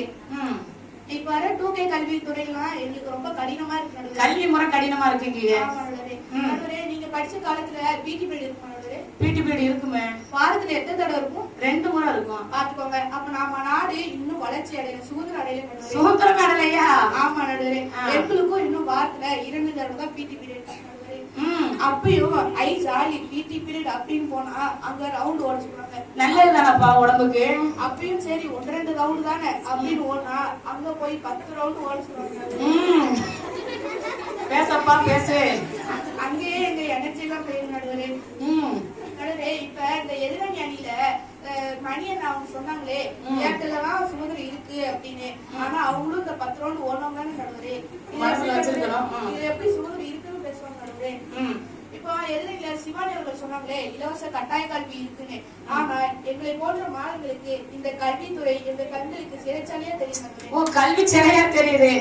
இப்ப வர 2K கல்வித்துறைலாம் எங்களுக்கு ரொம்ப கடினமா இருக்கு நடுவரே. கல்வி முறை கடினமா இருக்குங்க. ஆமா நடுவரே. நடுவரே, நீங்க படிச்ச காலத்துல பிடி பீரியட் இருக்கும் நடுவரே. பிடி பீரியட் இருக்குமே. வாரத்துல எத்தனை தடவை இருக்கும்? 2 முறை இருக்கும். பாத்துக்கோங்க. அப்ப நம்ம நாடு இன்னும் வளர்ச்சி அடையல, சுதந்திரம் அடையல நடுவரே. சுதந்திரம் அடையலையா? ஆமா நடுவரே. எங்களுக்கும் இன்னும் வாரத்துல 2 தடவை தான் பிடி பீரியட் நடுவரே. அப்பயும் ஐ ஜாலி பிடி பீரியட் அப்படின்னு போனா அங்க ரவுண்ட் ஓட சொல்றாங்க. நல்லது தானப்பா உடம்புக்கு. அப்பயும் சரி 1-2 ரவுண்ட் தானே அப்படின்னு ஓடனா அங்க போய் 10 ரவுண்ட் ஓட சொல்றாங்க. பேசப்பா பேசு. அங்கேயே எங்க எனர்ஜி எல்லாம் போயிரு நடுவரே. நடுவரே, இப்ப இந்த எதிரணி அணியில மணியன் அவங்க சொன்னாங்களே, ஏட்டெல்லாம் சுதந்திரம் இருக்கு அப்படின்னு. ஆனா அவங்களும் இந்த 10 ரவுண்ட் ஓடணும் தானே நடுவரே. இது எப்படி சுதந்திரம் இருக்குன்னு பேசுவாங்க நடுவரே. இப்போ எதிரில சிவானி அவர்கள் சொன்னாங்களே, இலவச கட்டாய கல்வி இருக்குன்னு. ஆனா எங்களை போன்ற மாணவர்களுக்கு இந்த கல்வித்துறை எங்க கண்களுக்கு சிறைச்சாலையா தெரியும். ஓ, கல்வி சிறையா தெரியுது.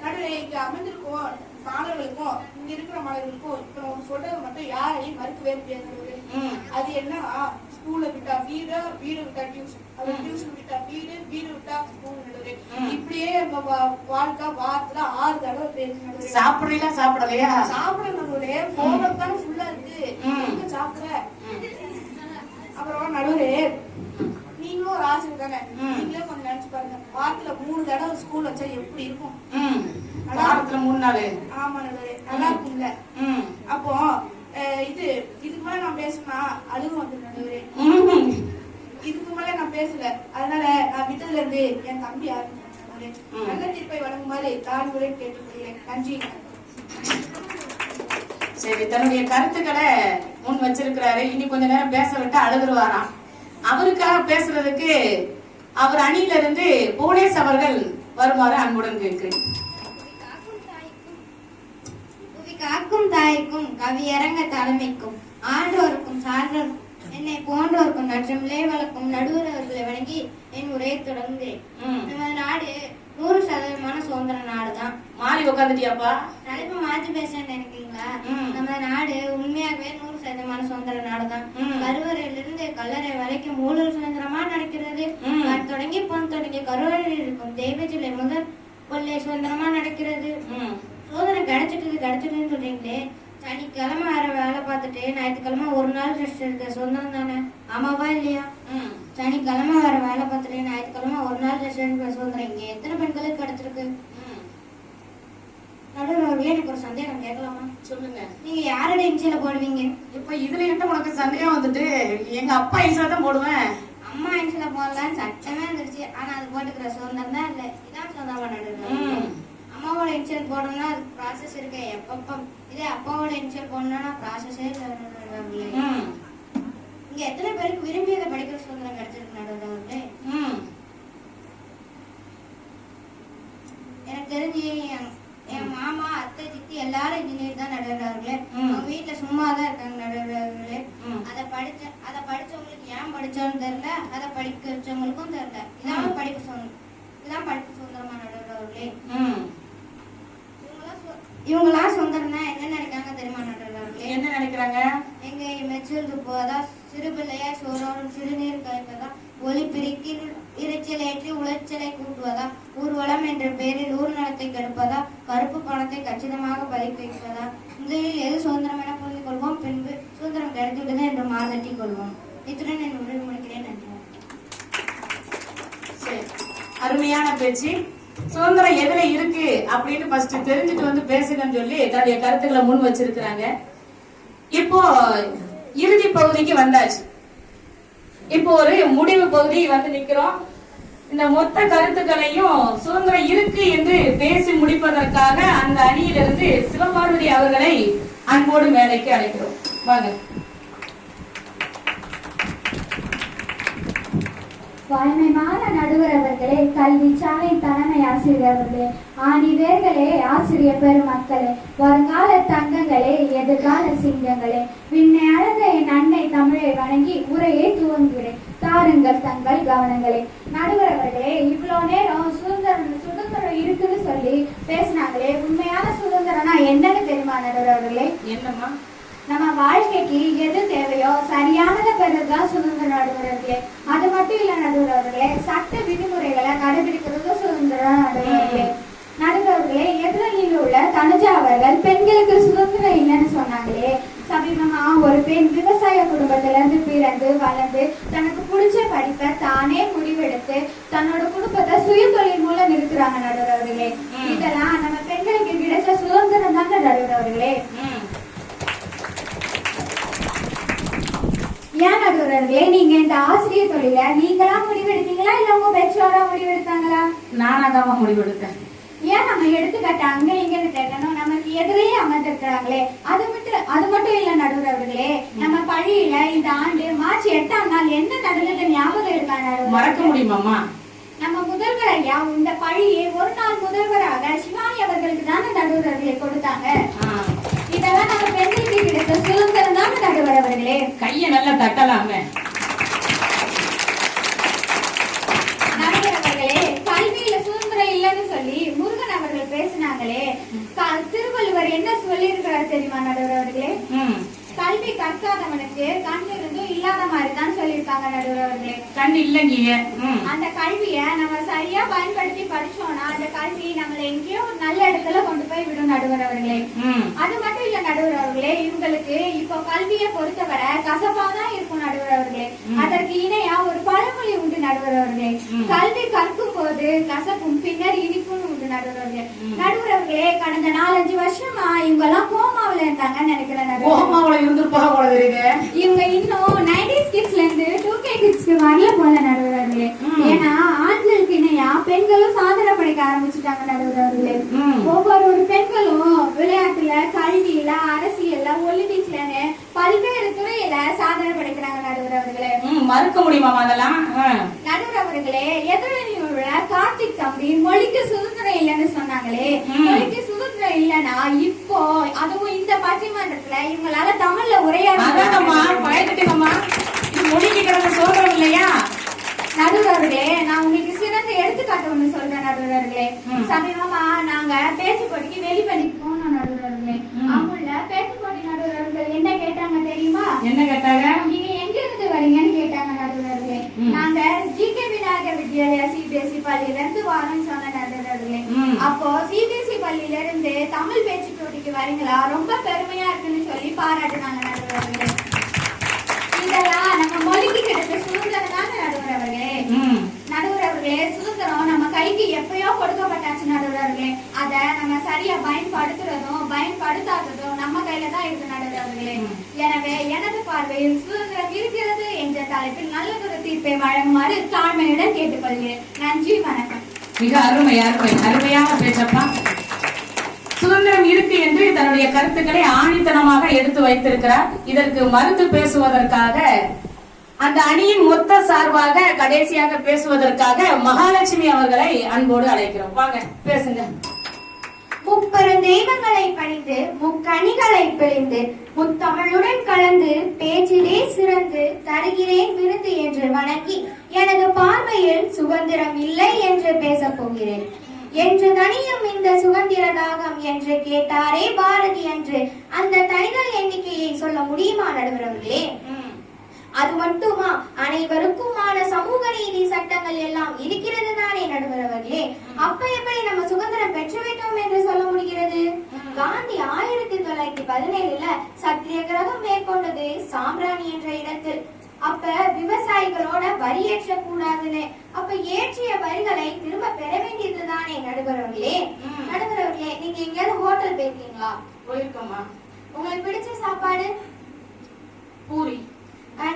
நடுவே, இங்க அமர்ந்திருக்கும் மாணவர்களுக்கும் இங்க இருக்கிற மாணவர்களுக்கும் இப்ப நம்ம சொல்றது மட்டும் யாரையும் மறுக்கவே முடியாது. அது என்ன, ஸ்கூல்ல விட்டா வீடு, வீடு விட்டா டியூஷன், டியூஷன் விட்டா வீடு, வீடு விட்டா ஸ்கூல். இப்படியே வாழ்க்கை வாரத்துல 6 தடவை பேசணும். சாப்பிடறீங்களா சாப்பிடலையா? சாப்பிடணுடைய ஹோம்ஒர்க் தானே ஃபுல்லா இருக்கு. எங்க சாப்பிட? அப்புறம் நடுவே, நீங்களும் ஒரு ஆசிரியர் தானே, நீங்களே கொஞ்சம் நினைச்சு பாருங்க. வாரத்துல 3 தடவை ஸ்கூல் வச்சா எப்படி இருக்கும்? வாரத்துல 3 நாள். ஆமா நடுவே, நல்லா இருக்கும்ல. அப்போ இதுக்கு மேல நான் பேசுனா அழுகு வந்து நடுவே. இதுக்கு மேல நான் பேசல, அதனால நான் விட்டதுல இருந்து என் தம்பி யாரு நல்ல தீர்ப்பை வழங்குமாறு தாழ்வுரை கேட்டுக்கொள்கிறேன். நன்றி. சரி, தன்னுடைய கருத்துக்களை முன் வச்சிருக்கிறாரு. இனி கொஞ்ச நேரம் பேச விட்டு அழுதுருவாராம். அவருக்காக பேசுறதுக்கு அவர் அணியில இருந்து புவனேஷ் அவர்கள் வருமாறு அன்புடன் கேட்கிறேன். காக்கும் தாய்க்கும் கவியரங்க தலைமைக்கும் ஆன்றோருக்கும் சான்றோருக்கும் என்னை போன்றோருக்கும் நற்றமிழே வளர்க்கும் நடுவர் அவர்களை வணங்கி என் உரையை தொடங்குகிறேன். நமது நாடு 100% சுதந்திர நாடுதான். மாறி உட்காந்துட்டியாப்பா? தலைப்பு மாற்றி பேசுறேன்னு நினைக்கிறீங்களா? நமது நாடு உண்மையாகவே 100% சுதந்திர நாடுதான். கருவறையிலிருந்து கல்லறை வரைக்கும் முழு சுதந்திரமா நடக்கிறது. தொடங்கி பொன் தொடங்கி கருவறையில் இருக்கும் தெய்வஜிலை முதல் கொள்ளை சுதந்திரமா நடக்கிறது. சுதந்திரம் கிடைச்சிட்டுன்னு சொல்றீங்களே, சனிக்கிழமை வேற வேலை பார்த்துட்டு ஞாயிற்றுக்கிழமை ஒரு நாள் ரெஸ்ட் எடுக்க சுதந்திரம் தானே? ஆமாவா இல்லையா? சனிக்கிழமை வேற வேலை பார்த்துட்டு ஞாயிற்றுக்கிழமை ஒரு நாள் ரெஸ்ட் எடுக்க சுதந்திரம் இங்க எத்தனை பெண்களுக்கு கிடைச்சிருக்கு? நடுவர்களே, எனக்கு ஒரு சந்தேகம் கேட்கலாமா? சொல்லுங்க. நீங்க யாரோட இன்சியல போடுவீங்க? இப்ப இதுல என்ன உனக்கு சந்தேகம் வந்துட்டு? எங்க அப்பா இன்சியல தான் போடுவேன். அம்மா இன்சியல போடலான்னு சட்டமே வந்துருச்சு. ஆனா அது போட்டுக்கிற சுதந்திரம் தான் இல்லை. இதான் சுதந்திரமா நடுவர். அம்மாவோட இன்சியல் போடணும்னா அதுக்கு ப்ராசஸ் இருக்கு. எப்பப்ப இதே அப்பாவோட இன்சியல் போடணும்னா ப்ராசஸே இல்லை. இங்க எத்தனை பேருக்கு விரும்பி அதை படிக்கிற சுதந்திரம் கிடைச்சிருக்கு நடுவர்களே? எனக்கு தெரிஞ்சு என் மாமா, அத்தை, சித்தி எல்லாரும் இன்ஜினியர் தான் நடுவர்களே. அவங்க வீட்டுல சும்மா தான் இருக்காங்க நடுவர்களே. அதை படிச்சவங்களுக்கு ஏன் படிச்சோன்னு தெரியல, அதை படிக்க வச்சவங்களுக்கும் தெரியல. இதான் படிப்பு சுதந்திரமா நடுவர்களே. இவங்களாம் சுதந்திரம்னா என்ன நினைக்கிறாங்க தெரியுமா நடுவர்களே? என்ன நினைக்கிறாங்க? எங்க மெச்சூர் போதா, சிறு பிள்ளையா சோறோடும் சிறுநீர் கழிப்பதா, ஒளி பிரிக்கி இறைச்சல் ஏற்றி உளைச்சலை கூட்டுவதா, ஊர்வலம் என்ற பெயரில் ஊர் நலத்தை கெடுப்பதா, கருப்பு பணத்தை கச்சிதமாக பறித்து வைப்பதா, முதலில் எது சுதந்திரம் என புரிந்து கொள்வோம், பின்பு சுதந்திரம் கிடைத்துவிட்டது என்று மாதட்டி கொள்வோம். இத்துடன் என் உரை முடிக்கிறேன். நன்றி. அருமையான பேச்சு. சுதந்திரம் எதுல இருக்கு அப்படின்னு ஃபர்ஸ்ட் தெரிஞ்சுட்டு வந்து பேசுங்கன்னு சொல்லி தன்னுடைய கருத்துக்களை முன் வச்சிருக்கிறாங்க. இப்போ இறுதி பகுதிக்கு வந்தாச்சு. இப்போ ஒரு முடிவு பகுதி வந்து நிக்கிறோம். இந்த மொத்த கருத்துக்களையும் சுதந்திரம் இருக்கு என்று பேசி முடிப்பதற்காக அந்த அணியிலிருந்து சிவபார்வதி அவர்களை அன்போடு மேடைக்கு அழைக்கிறோம். வாங்க. வாய்மையான நடுவர் அவர்களே, கல்வி சாலை தலைமை ஆசிரியர் அவர்களே, ஆணிவேர்களே, ஆசிரியர் பெருமக்களே, வருங்கால தங்கங்களே, எதிர்கால சிங்கங்களே, விண்ணை அழக என் அன்னை தமிழை வணங்கி உரையை துவங்குகிறேன். தாருங்கள் தங்கள் கவனங்களே. நடுவர் அவர்களே, இவ்வளோ நேரம் சுதந்திரம் இருக்குன்னு சொல்லி பேசினாங்களே, உண்மையான சுதந்திரம்னா என்னன்னு தெரியுமா நடுவர் அவர்களே? என்னம்மா? நம்ம வாழ்க்கைக்கு எது தேவையோ சரியானதை பெறதுதான் சுதந்திரம் நடுவர்களே. அது மட்டும் இல்ல நடுவர்களே, சட்ட விதிமுறைகளை கடைபிடிக்கிறது சுதந்திரம் நடுவர்களே. நடுவர்களே, எதிரில் உள்ள தனுஜா அவர்கள் பெண்களுக்கு சுதந்திரம் இல்லைன்னு சொன்னாங்களே. சமீபமா ஒரு பெண் விவசாய குடும்பத்துல இருந்து பிறந்து வளர்ந்து தனக்கு பிடிச்ச படிப்பை தானே முடிவெடுத்து தன்னோட குடும்பத்தை சுய தொழில் மூலம் இருக்கிறாங்க நடுவர்களே. இதெல்லாம் நம்ம பெண்களுக்கு கிடைச்ச சுதந்திரம் தாங்க நடுவர்களே. ஏன் நடுவர்களே, நீங்க இந்த ஆசிரியர் தொழில நீங்களா முடிவெடுத்தீங்களா இல்ல உங்க பெற்றோரா முடிவெடுத்தாங்களா? நானாதான் முடிவெடுத்தேன். ஏன் நம்ம எடுத்துக்காட்ட அங்க இங்கன்னு தேடணும், நமக்கு எதிரையே அமர்ந்திருக்கிறாங்களே. அது மட்டும் இல்ல நடுவர்களே, நம்ம பள்ளியில இந்த ஆண்டு மார்ச் 8ஆம் நாள் என்ன நடந்தது ஞாபகம் இருக்கா நடுவர்? மறக்க முடியுமாமா? நம்ம முதல்வர் ஐயா இந்த பள்ளியை ஒரு நாள் முதல்வராக சிவானி அவர்களுக்கு தானே நடுவர்களை கொடுத்தாங்க. இதெல்லாம் நம்ம பெண்களுக்கு கிடைத்த சுதந்திரம் தானே நடுவர் அவர்களே. கைய நல்லா தட்டலாமே. நடுவர் அவர்களே, கல்வியில சுதந்திரம் இல்லைன்னு சொல்லி முருகன் அவர்கள் பேசினாங்களே, திருவள்ளுவர் என்ன சொல்லி இருக்கிறார் தெரியுமா நடுவர் அவர்களே? கல்வி கற்காதவனுக்கு கண் இருந்தும் இல்லாத மாதிரிதான் சொல்லியிருக்காங்க நடுவர் அவர்களே. கண் இல்லைங்க. அந்த கல்விய நம்ம சரியா பயன்படுத்தி படிச்சோம்னா அந்த கல்வி நம்மளை எங்கேயோ ஒரு நல்ல இடத்துல கொண்டு போய் விடும் நடுவர் அவர்களே. அது மட்டும் இல்ல நடுவர் அவர்களே, இவங்களுக்கு இப்போ கல்வியை பொறுத்தவரை கசப்பாதான் இருக்கும் நடுவர் அவர்களே. அதற்கு இணையா ஒரு பழமொழி உண்டு நடுவர் அவர்களே, கல்வி கற்கும் போது கசப்பும் பின்னர் இனிப்பும் உண்டு நடுவர் அவர்களே. நடுவர் அவர்களே, கடந்த 4-5 வருஷமா இவங்க எல்லாம் கோமாவில இருந்தாங்கன்னு நினைக்கிறேன் நடுவர். இவங்க இன்னும் 90s கிட்ஸ்ல இருந்து 2K கிட்ஸ்க்கு வரல போல நடுவர்களே. ஏன்னா ஆண்களுக்கு இணையா பெண்களும் சாதனை படைக்க ஆரம்பிச்சுட்டாங்க நடுவர்களே. ஒவ்வொரு பெண்களும் விளையாட்டுல, கல்வியில, அரசியல்ல, ஒலிம்பிக்ஸ்லன்னு பல்வேறு துறையில சாதனை படைக்கிறாங்க நடுவர்களே. மறுக்க முடியுமா அதெல்லாம்? நடுவர்களே, எதிரில் உள்ள கார்த்திக் தம்பி மொழிக்கு சுதந்திரம் இல்லைன்னு சொன்னாங்களே. மொழிக்கு சுதந்திரம் இல்லைன்னா இப்போ அதுவும் இந்த பட்டிமன்றத்துல இவங்களால தமிழ்ல உரையாடமா மொழிக்கு கிடந்த சுதந்திரம் இல்லையா? நடுவர்களே, நான் உங்களுக்கு சிறந்த எடுத்துக்காட்டு ஒண்ணு சொல்றேன் நடுவர்களே. சமீபமா நாங்க பேச்சு போட்டிக்கு வெளிப்பணிக்கு போனோம் நடுவர்களே. அவங்கள பேச்சு போட்டி நடுவர்கள் என்ன கேட்டாங்க தெரியுமா? என்ன கேட்டாங்க? நீங்க எங்க இருந்து வரீங்கன்னு கேட்டாங்க நடுவர்களே. நாங்க GK விநாயகர் வித்யாலயா CBSE பள்ளியில இருந்து வரோம்னு சொன்ன நடுவர்களே. அப்போ CBSE பள்ளியில இருந்து தமிழ் பேச்சு போட்டிக்கு வரீங்களா, ரொம்ப பெருமையா இருக்குன்னு சொல்லி பாராட்டுனாங்க நடுவர்களே. இதெல்லாம் நம்ம மொழிக்கு கிடைச்ச சுதந்திரம் தானே நடுவர்களே. நடுவர்களே, சுதந்திரம் நம்ம கைக்கு எப்பயோ கொடுக்கப்பட்டாச்சு நடுவர்களே. அத நம்ம சரியா பயன்படுத்துறதும் பயன்படுத்தாததும் நம்ம கையில தான் இருக்கு நடுவர்களே. எனவே எனது பார்வையில் சுதந்திரம் இருக்கிறது என்ற தலைப்பில் நல்லதொரு தீர்ப்பை வழங்குமாறு தாழ்மையுடன் கேட்டுக்கொள்கிறேன். நன்றி, வணக்கம். மிக அருமை அருமை அருமையான பேச்சப்பா. சுதந்திரம் இருக்கு என்று தன்னுடைய கருத்துக்களை ஆணித்தனமாக எடுத்து வைத்திருக்கிறார். இதற்கு மறுத்து பேசுவதற்காக அந்த அணியின் மொத்த சார்பாக கடைசியாக பேசுவதற்காக மகாலட்சுமி அவர்களை அன்போடு அழைக்கிறோம். வாங்க பேசுங்க. முப்பெரும் தெய்வங்களை பணிந்து முக்கணிகளை பிழிந்து முத்தமிழுடன் கலந்து பேச்சிலே சிறந்து தருகிறேன் விருந்து என்று வணங்கி எனது பார்வையில் சுதந்திரம் இல்லை என்று பேசப் போகிறேன். என்று தனியும் இந்த சுதந்திர தாகம் என்று கேட்டாரே பாரதி என்று அந்த தனிதல் எண்ணிக்கையை சொல்ல முடியுமா நடுவர்களே? அது மட்டுமா, அனைவருக்குமான சமூக நீதி சட்டங்கள் எல்லாம் இருக்கிறது தானே நடுவர்களே? அப்ப எப்படி நம்ம சுதந்திரம் பெற்றுவிட்டோம் என்று சொல்ல முடிகிறது? காந்தி 1917 சத்தியாகிரகம் மேற்கொண்டது சாம்பிராணி என்ற இடத்தில். அப்ப விவசாயிகளோட வரி ஏற்ற கூடாதுன்னு அப்ப ஏற்றிய வரிகளை திரும்ப பெற வேண்டியது தானே நடுவர்களே? நடுவர்களே, நீங்க எங்கேயாவது ஹோட்டல் போயிருக்கீங்களா? போயிருக்கோமா. உங்களுக்கு பிடிச்ச சாப்பாடு? பூரி.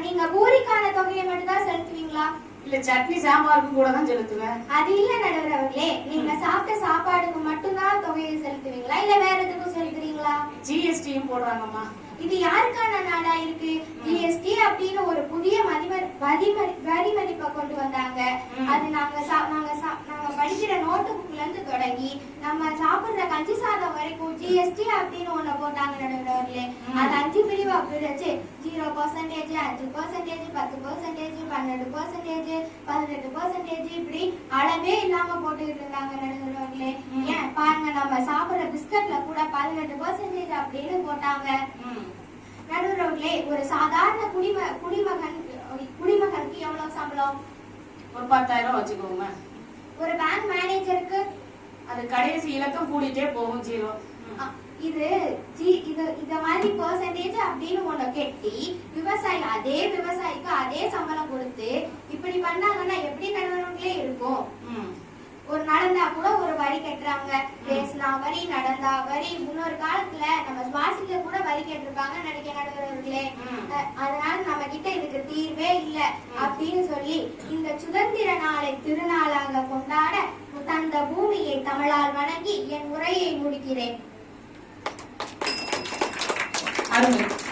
நீங்க பூரிக்கான தொகையை மட்டும் தான் செலுத்துவீங்களா? இல்ல சட்னி சாம்பாருக்கு கூட தான் செலுத்துவேன். அது இல்ல நடுவர்களே, நீங்க சாப்பிட்ட சாப்பாடுக்கு மட்டும்தான் தொகையை செலுத்துவீங்களா இல்ல வேற எதுக்கும் செலுத்துறீங்களா? GSTயும் போடுறாங்கம்மா. இது யாருக்கான நாடா இருக்கு? ஜிஎஸ்டி அப்படின்னு ஒரு புதிய வரி மதிப்பை கொண்டு வந்தாங்க. அது நாங்க படிக்கிற நோட்டு புக்ல இருந்து தொடங்கி நம்ம சாப்பிடுற கஞ்சி சாதம் வரைக்கும் ஜிஎஸ்டி அப்படின்னு ஒண்ணு போட்டாங்க நடுவர்களே. அது 5 பிரிவா பிரிச்சு 0%, 5%, 10%, 12%, 18% இப்படி அளவே இல்லாம போட்டுக்கிட்டு இருந்தாங்க நடுவர்களே. ஏன் பாருங்க, நம்ம சாப்பிடுற பிஸ்கட்ல கூட 18% அப்படின்னு போட்டாங்க நடுவர்களே. ஒரு சாதாரண குடிமகனுக்கு எவ்வளவு சம்பளம்? ஒரு 10,000 வச்சுக்கோங்க. ஒரு பேங்க் மேனேஜருக்கு அது கடைசி இலக்கம் கூடிட்டே போகும் 0. இத மாதிரி பெர்சன்டேஜ் அப்படின்னு ஒண்ணு கெட்டி அதே விவசாயிக்கு அதே சம்பளம் கொடுத்து இப்படி பண்ணாங்கன்னா எப்படி நடுவர்களே இருக்கும்? ஒரு நடந்தா கூட ஒரு வரி கட்டுறாங்க. பேசினா வரி, நடந்தா வரி. முன்னொரு காலத்துல நம்ம சுவாசிக்க கூட வரி கேட்டிருப்பாங்க நினைக்க நடுவர்களே. அதனால நம்ம கிட்ட இதுக்கு தீர்வே இல்ல அப்படின்னு சொல்லி இந்த சுதந்திர நாளை திருநாளாக கொண்டாட தந்த பூமியை தமிழால் வணங்கி என் உரையை முடிக்கிறேன்.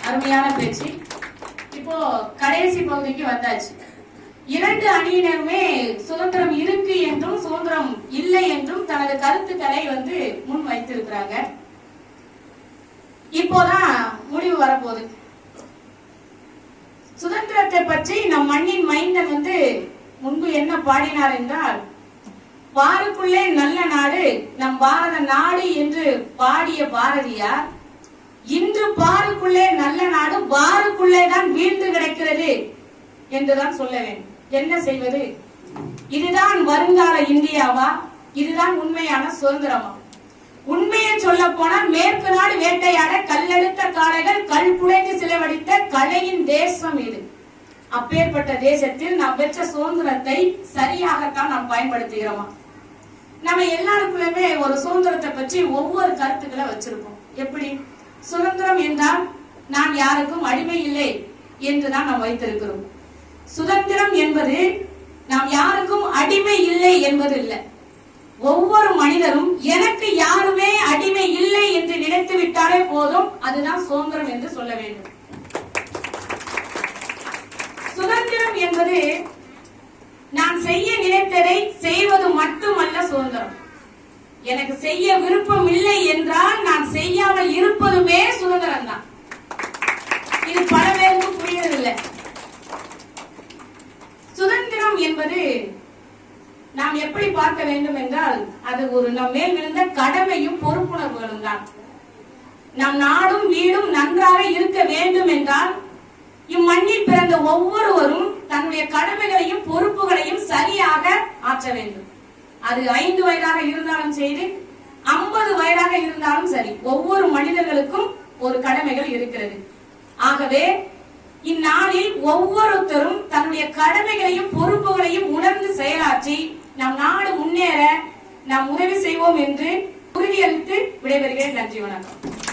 அருமையான பேச்சு. இப்போ கடைசி பகுதிக்கு வந்தாச்சு. 2 அணியினருமே சுதந்திரம் இருக்கு என்றும் சுதந்திரம் இல்லை என்றும் தனது கருத்துக்களை முன் வைத்திருக்கிறாங்க. இப்போதான் முடிவு வரப்போகுது. சுதந்திரத்தை பற்றி நம் மண்ணின் மைந்தன் முன்பு என்ன பாடினார் என்றால், பாருக்குள்ளே நல்ல நாடு நம் பாரத நாடு என்று பாடிய பாரதியார் இன்று பாருக்குள்ளே நல்ல நாடு பாருக்குள்ளே தான் வீழ்ந்து கிடக்கிறது என்றுதான் சொல்ல வேண்டும். என்ன செய்வது? இதுதான் வருங்கால இந்தியாவா? இதுதான் உண்மையான சுதந்திரமா? உண்மையை சொல்ல போனால் மேற்கு நாடு வேட்டையாட கல்லெடுத்த காளைகள் கல் புடைத்து சிலவடித்த கலையின் தேசம் இது. அப்பேற்பட்ட தேசத்தில் நாம் பெற்ற சுதந்திரத்தை சரியாகத்தான் நாம் பயன்படுத்துகிறோமா? நம்ம எல்லாருக்குள்ளமே ஒரு சுதந்திரத்தை பற்றி ஒவ்வொரு கருத்துக்களை வச்சிருப்போம். எப்படி? சுதந்திரம் என்றால் நாம் யாருக்கும் அடிமை இல்லை என்றுதான் நாம் வைத்திருக்கிறோம். சுதந்திரம் என்பது நாம் யாருக்கும் அடிமை இல்லை என்பது இல்லை. ஒவ்வொரு மனிதரும் எனக்கு யாருமே அடிமை இல்லை என்று நினைத்து விட்டாலே போதும், அதுதான் சுதந்திரம் என்று சொல்ல வேண்டும். சுதந்திரம் என்பது நான் செய்ய நினைத்ததை செய்வது மட்டுமல்ல சுதந்திரம். எனக்கு செய்ய விருப்பம் இல்லை என்றால் நான் செய்யாமல் இருப்பதுமே சுதந்திரம் தான். இது பல பேருக்கு புரியவில்லை. சுதந்திரம் என்பது நாம் எப்படி பார்க்க வேண்டும் என்றால், அது ஒரு நம் மேல் விழுந்த கடமையும் பொறுப்புணர்வுகளும் தான். நம் நாடும் வீடும் நன்றாக இருக்க வேண்டும் என்றால் இம்மண்ணில் பிறந்த ஒவ்வொருவரும் தன்னுடைய கடமைகளையும் பொறுப்புகளையும் சரியாக ஆற்ற வேண்டும். அது 5 வயதாக இருந்தாலும் சரி, 50 வயதாக இருந்தாலும் சரி, ஒவ்வொரு மனிதர்களுக்கும் ஒரு கடமைகள் இருக்கிறது. ஆகவே இந்நாளில் ஒவ்வொருத்தரும் தன்னுடைய கடமைகளையும் பொறுப்புகளையும் உணர்ந்து செயலாற்றி நம் நாடு முன்னேற நாம் உதவி செய்வோம் என்று உறுதியளித்து விடைபெறுகிறேன். நன்றி, வணக்கம்.